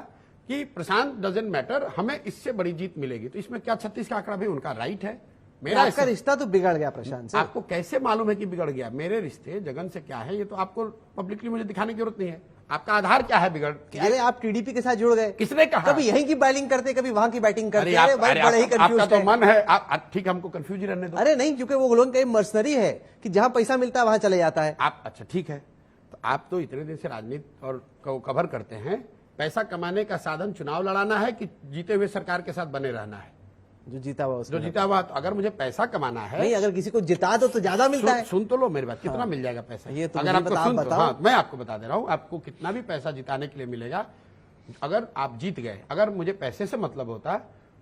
कि प्रशांत डजंट मैटर, हमें इससे बड़ी जीत मिलेगी। तो इसमें क्या 36 का आंकड़ा भी उनका राइट है? मेरा
आपका रिश्ता तो बिगड़ गया प्रशांत से।
आपको कैसे मालूम है कि बिगड़ गया? मेरे रिश्ते जगन से क्या है ये तो आपको पब्लिकली मुझे दिखाने की जरूरत नहीं है। आपका आधार क्या है बिगड़?
अरे आप टीडीपी के साथ जुड़ गए।
किसने कहा?
कभी यहीं की बैटिंग करते, कभी वहां की बैटिंग करते।
अरे
बड़े ही कंफ्यूज
आपका तो मन है, ठीक, हमको कंफ्यूज ही रहने दो।
अरे नहीं, क्योंकि वो लोग कहीं मर्सनरी है कि जहां पैसा मिलता है वहां चले जाता है।
आप अच्छा ठीक है, तो आप तो इतने दिन से राजनीति और कवर करते हैं, पैसा कमाने का साधन चुनाव लड़ाना है कि जीते हुए सरकार के साथ बने रहना है?
जो जीता हुआ
जो जीता हुआ। तो अगर मुझे पैसा कमाना है,
नहीं, अगर किसी को जिता दो तो ज्यादा मिलता है।
सुन तो लो मेरी बात, कितना मिल जाएगा पैसा?
ये तो
अगर आपको सुन,
बताओ।
हाँ, मैं आपको बता दे रहा हूँ, आपको कितना भी पैसा जिताने के लिए मिलेगा। अगर आप जीत गए, अगर मुझे पैसे से मतलब होता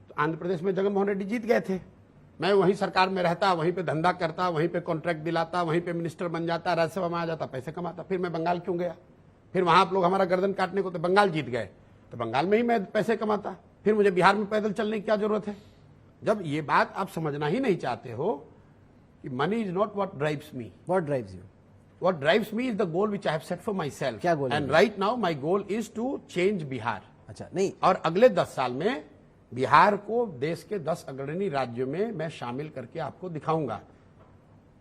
तो आंध्र प्रदेश में जगन मोहन रेड्डी जीत गए थे, मैं वहीं सरकार में रहता, वहीं पे धंधा करता, वहीं पे कॉन्ट्रैक्ट दिलाता, वहीं पे मिनिस्टर बन जाता, राज्यसभा में आ जाता, पैसे कमाता। फिर मैं बंगाल क्यों गया? फिर वहां आप लोग हमारा गर्दन काटने को, तो बंगाल जीत गए तो बंगाल में ही मैं पैसे कमाता, फिर मुझे बिहार में पैदल चलने की क्या जरूरत है? जब ये बात आप समझना ही नहीं चाहते हो कि money is not what drives me,
what drives you,
what drives me is the goal which I have set for myself.
क्या goal है?
And right now my goal is to change Bihar.
अच्छा, नहीं,
और अगले 10 साल में बिहार को देश के 10 अग्रणी राज्यों में मैं शामिल करके आपको दिखाऊंगा।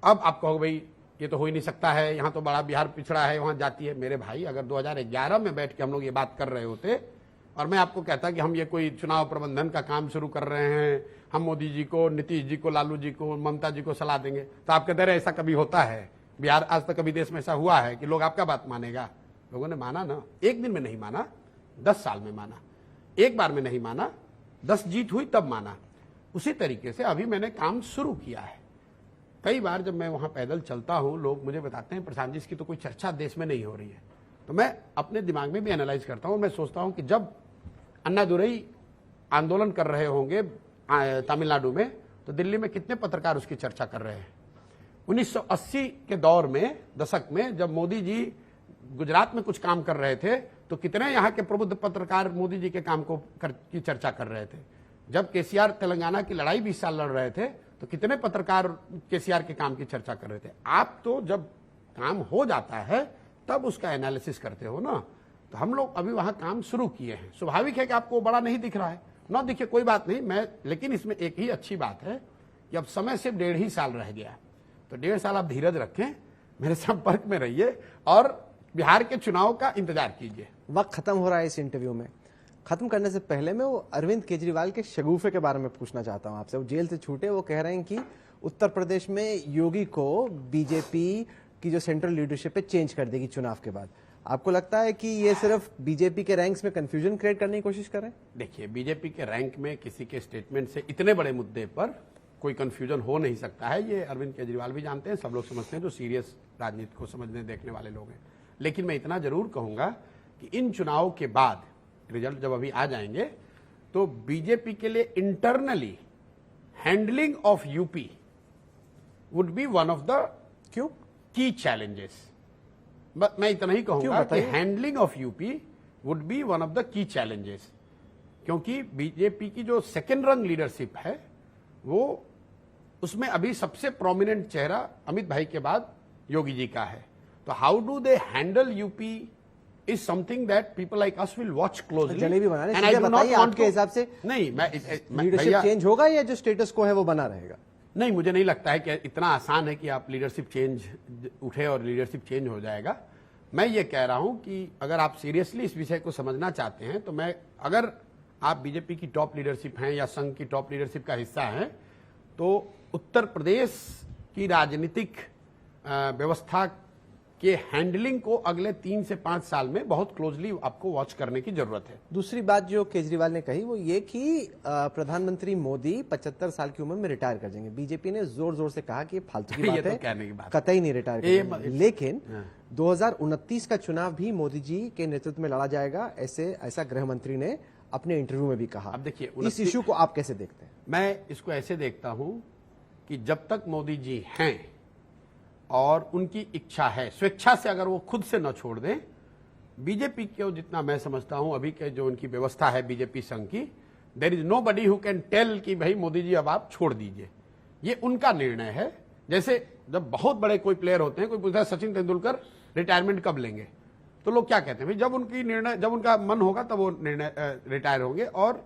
अब आप कहोगे भाई ये तो हो ही नहीं सकता है, यहां तो बड़ा बिहार पिछड़ा है, वहां जाती है। मेरे भाई, अगर 2011 में बैठ के हम लोग ये बात कर रहे होते और मैं आपको कहता कि हम ये कोई चुनाव प्रबंधन का काम शुरू कर रहे हैं, हम मोदी जी को, नीतीश जी को, लालू जी को, ममता जी को सलाह देंगे, तो आप कहते रहे ऐसा कभी होता है? बिहार आज तक कभी देश में ऐसा हुआ है कि लोग आपका बात मानेगा? लोगों ने माना ना। एक दिन में नहीं माना, 10 साल में माना। एक बार में नहीं माना, 10 जीत हुई तब माना। उसी तरीके से अभी मैंने काम शुरू किया है। कई बार जब मैं वहां पैदल चलता हूं, लोग मुझे बताते हैं प्रशांत जी इसकी तो कोई चर्चा देश में नहीं हो रही है। तो मैं अपने दिमाग में भी एनालाइज करता हूं। मैं सोचता हूं कि जब अन्नादुरई आंदोलन कर रहे होंगे तमिलनाडु में, तो दिल्ली में कितने पत्रकार उसकी चर्चा कर रहे हैं। 1980 के दौर में, दशक में, जब मोदी जी गुजरात में कुछ काम कर रहे थे, तो कितने यहाँ के प्रबुद्ध पत्रकार मोदी जी के काम की चर्चा कर रहे थे। जब केसीआर तेलंगाना की लड़ाई 20 साल लड़ रहे थे, तो कितने पत्रकार केसीआर के काम की चर्चा कर रहे थे। आप तो जब काम हो जाता है तब उसका एनालिसिस करते हो ना। तो हम लोग अभी वहां काम शुरू किए हैं। स्वाभाविक है कि आपको बड़ा नहीं दिख रहा है, ना दिखे कोई बात नहीं। लेकिन इसमें एक ही अच्छी बात है कि अब समय सिर्फ 1.5 ही साल रह गया, तो 1.5 साल आप धीरज रखें, मेरे संपर्क में रहिए और बिहार के चुनाव का इंतजार कीजिए।
वक्त खत्म हो रहा है इस इंटरव्यू में। खत्म करने से पहले मैं वो अरविंद केजरीवाल के शगुफे के बारे में पूछना चाहता हूं आपसे। वो जेल से छूटे, वो कह रहे हैं कि उत्तर प्रदेश में योगी को बीजेपी की जो सेंट्रल लीडरशिप है चेंज कर देगी चुनाव के बाद। आपको लगता है कि ये सिर्फ बीजेपी के रैंक्स में कंफ्यूजन क्रिएट करने की कोशिश कर रहे हैं?
देखिए, बीजेपी के रैंक में किसी के स्टेटमेंट से इतने बड़े मुद्दे पर कोई कंफ्यूजन हो नहीं सकता है। ये अरविंद केजरीवाल भी जानते हैं, सब लोग समझते हैं जो सीरियस राजनीति को समझने देखने वाले लोग हैं। लेकिन मैं इतना जरूर कहूंगा कि इन चुनाव के बाद रिजल्ट जब अभी आ जाएंगे, तो बीजेपी के लिए internally handling of UP would be one of the key challenges. मैं इतना ही कहूंगा कि handling of UP would be one of the key challenges, क्योंकि बीजेपी की जो सेकेंड रंग लीडरशिप है, वो उसमें अभी सबसे प्रोमिनेंट चेहरा अमित भाई के बाद योगी जी का है। तो how do they handle UP is something that people like us will watch closely.
Jalebi बनाने के लिए बताइए, आपके हिसाब से
नहीं, मैं
लीडरशिप चेंज होगा या जो स्टेटस को है वो बना रहेगा?
नहीं, मुझे नहीं लगता है कि इतना आसान है कि आप लीडरशिप चेंज उठे और लीडरशिप चेंज हो जाएगा। मैं ये कह रहा हूं कि अगर आप सीरियसली इस विषय को समझना चाहते हैं, तो अगर आप बीजेपी की टॉप लीडरशिप हैं या संघ की टॉप लीडरशिप का हिस्सा हैं, तो उत्तर प्रदेश की राजनीतिक व्यवस्था के हैंडलिंग को अगले 3 से 5 साल में बहुत क्लोजली आपको वॉच करने की जरूरत है।
दूसरी बात जो केजरीवाल ने कही वो ये कि प्रधानमंत्री मोदी 75 साल की उम्र में रिटायर कर जाएंगे। बीजेपी ने जोर जोर से कहा कि ये फालतू की बात है,
कहने की बात
कतई नहीं रिटायर करेंगे। लेकिन 2029 का चुनाव भी मोदी जी के नेतृत्व में लड़ा जाएगा, ऐसा गृह मंत्री ने अपने इंटरव्यू में भी कहा।
अब देखिए,
इस इश्यू को आप कैसे देखते हैं?
मैं इसको ऐसे देखता हूं कि जब तक मोदी जी हैं और उनकी इच्छा है, स्वेच्छा से अगर वो खुद से न छोड़ दें, बीजेपी को जितना मैं समझता हूं अभी के जो उनकी व्यवस्था है बीजेपी संघ की, there is nobody who can tell कि भाई मोदी जी अब आप छोड़ दीजिए। ये उनका निर्णय है। जैसे जब बहुत बड़े कोई प्लेयर होते हैं, कोई पूछता है सचिन तेंदुलकर रिटायरमेंट कब लेंगे, तो लोग क्या कहते हैं, भाई जब उनका मन होगा तब वो निर्णय रिटायर होंगे। और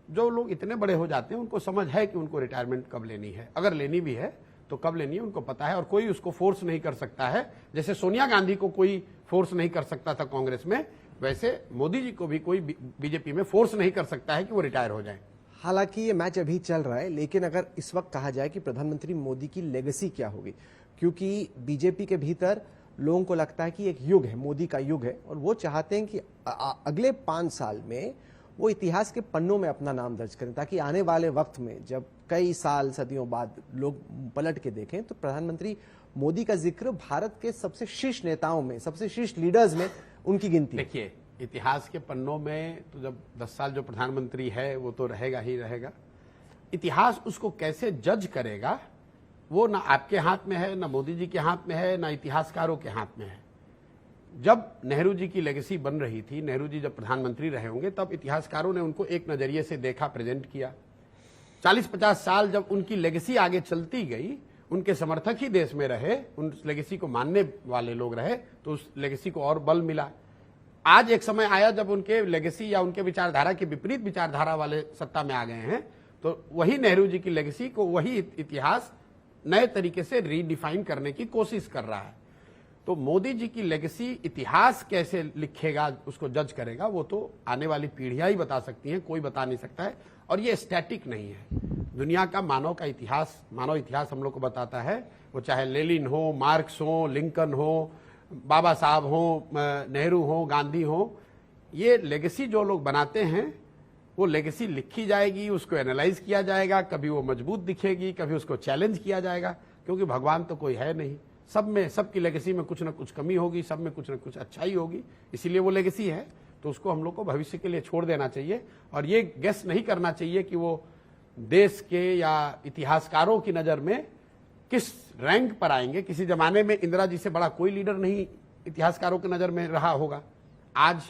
जो लोग इतने बड़े हो जाते हैं उनको समझ है कि उनको रिटायरमेंट कब लेनी है, अगर लेनी भी है तो कब लेनी है उनको पता है, और कोई उसको फोर्स नहीं कर सकता है। जैसे सोनिया गांधी को कोई फोर्स नहीं कर सकता था कांग्रेस में, वैसे मोदी जी को भी कोई बीजेपी में फोर्स नहीं कर सकता है कि वो रिटायर हो जाए।
हालांकि ये मैच अभी चल रहा है, लेकिन अगर इस वक्त कहा जाए कि प्रधानमंत्री मोदी की लेगेसी क्या होगी, क्योंकि बीजेपी के भीतर लोगों को लगता है कि एक युग है, मोदी का युग है, और वो चाहते हैं कि अगले 5 साल में वो इतिहास के पन्नों में अपना नाम दर्ज करें, ताकि आने वाले वक्त में जब कई साल सदियों बाद लोग पलट के देखें तो प्रधानमंत्री मोदी का जिक्र भारत के सबसे शीर्ष नेताओं में, सबसे शीर्ष लीडर्स में उनकी गिनती।
देखिए, इतिहास के पन्नों में तो जब 10 साल जो प्रधानमंत्री है वो तो रहेगा ही रहेगा। इतिहास उसको कैसे जज करेगा वो ना आपके हाथ में है, ना मोदी जी के हाथ में है, ना इतिहासकारों के हाथ में है। जब नेहरू जी की लेगेसी बन रही थी, नेहरू जी जब प्रधानमंत्री रहे होंगे, तब इतिहासकारों ने उनको एक नजरिए से देखा, प्रेजेंट किया। 40-50 साल जब उनकी लेगेसी आगे चलती गई, उनके समर्थक ही देश में रहे, उस लेगेसी को मानने वाले लोग रहे, तो उस लेगेसी को और बल मिला। आज एक समय आया जब उनके लेगेसी या उनके विचारधारा के विपरीत विचारधारा वाले सत्ता में आ गए हैं, तो वही नेहरू जी की लेगेसी को, वही इतिहास नए तरीके से रीडिफाइन करने की कोशिश कर रहा है। तो मोदी जी की लेगेसी इतिहास कैसे लिखेगा, उसको जज करेगा, वो तो आने वाली पीढ़ियां ही बता सकती हैं, कोई बता नहीं सकता है। और ये स्टैटिक नहीं है। दुनिया का मानव इतिहास हम लोग को बताता है, वो चाहे लेनिन हो, मार्क्स हो, लिंकन हो, बाबा साहब हो, नेहरू हो, गांधी हो, ये लेगेसी जो लोग बनाते हैं, वो लेगेसी लिखी जाएगी, उसको एनालाइज किया जाएगा, कभी वो मजबूत दिखेगी, कभी उसको चैलेंज किया जाएगा, क्योंकि भगवान तो कोई है नहीं। सबकी लेगेसी में कुछ ना कुछ कमी होगी, सब में कुछ ना कुछ अच्छाई होगी, इसीलिए वो लेगेसी है। तो उसको हम लोग को भविष्य के लिए छोड़ देना चाहिए और ये गेस नहीं करना चाहिए कि वो देश के या इतिहासकारों की नजर में किस रैंक पर आएंगे। किसी जमाने में इंदिरा जी से बड़ा कोई लीडर नहीं इतिहासकारों की नजर में रहा होगा, आज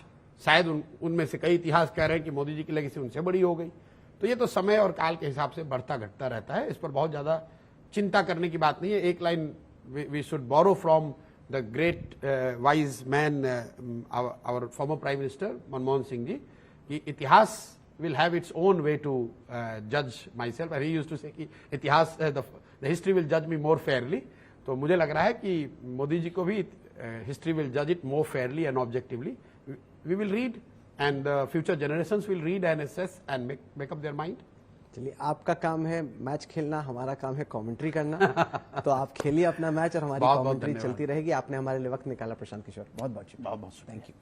शायद उनमें से कई इतिहास कह रहे हैं कि मोदी जी की लेगेसी उनसे बड़ी हो गई। तो ये तो समय और काल के हिसाब से बढ़ता घटता रहता है, इस पर बहुत ज्यादा चिंता करने की बात नहीं है। एक line we should borrow from the great wise man our former prime minister Manmohan Singh ji, कि इतिहास will have its own way to judge myself, and he used to say कि इतिहास the history will judge me more fairly। तो मुझे लग रहा है कि मोदी जी को भी history will judge it more fairly and objectively। We will read and the future generations will read and assess and make up their mind।
चलिए, आपका काम है मैच खेलना, हमारा काम है कमेंट्री करना। तो आप खेलिए अपना मैच और हमारी कमेंट्री चलती रहेगी। आपने हमारे लिए वक्त निकाला प्रशांत किशोर, बहुत बहुत शुक्रिया।
बहुत बहुत
थैंक यू।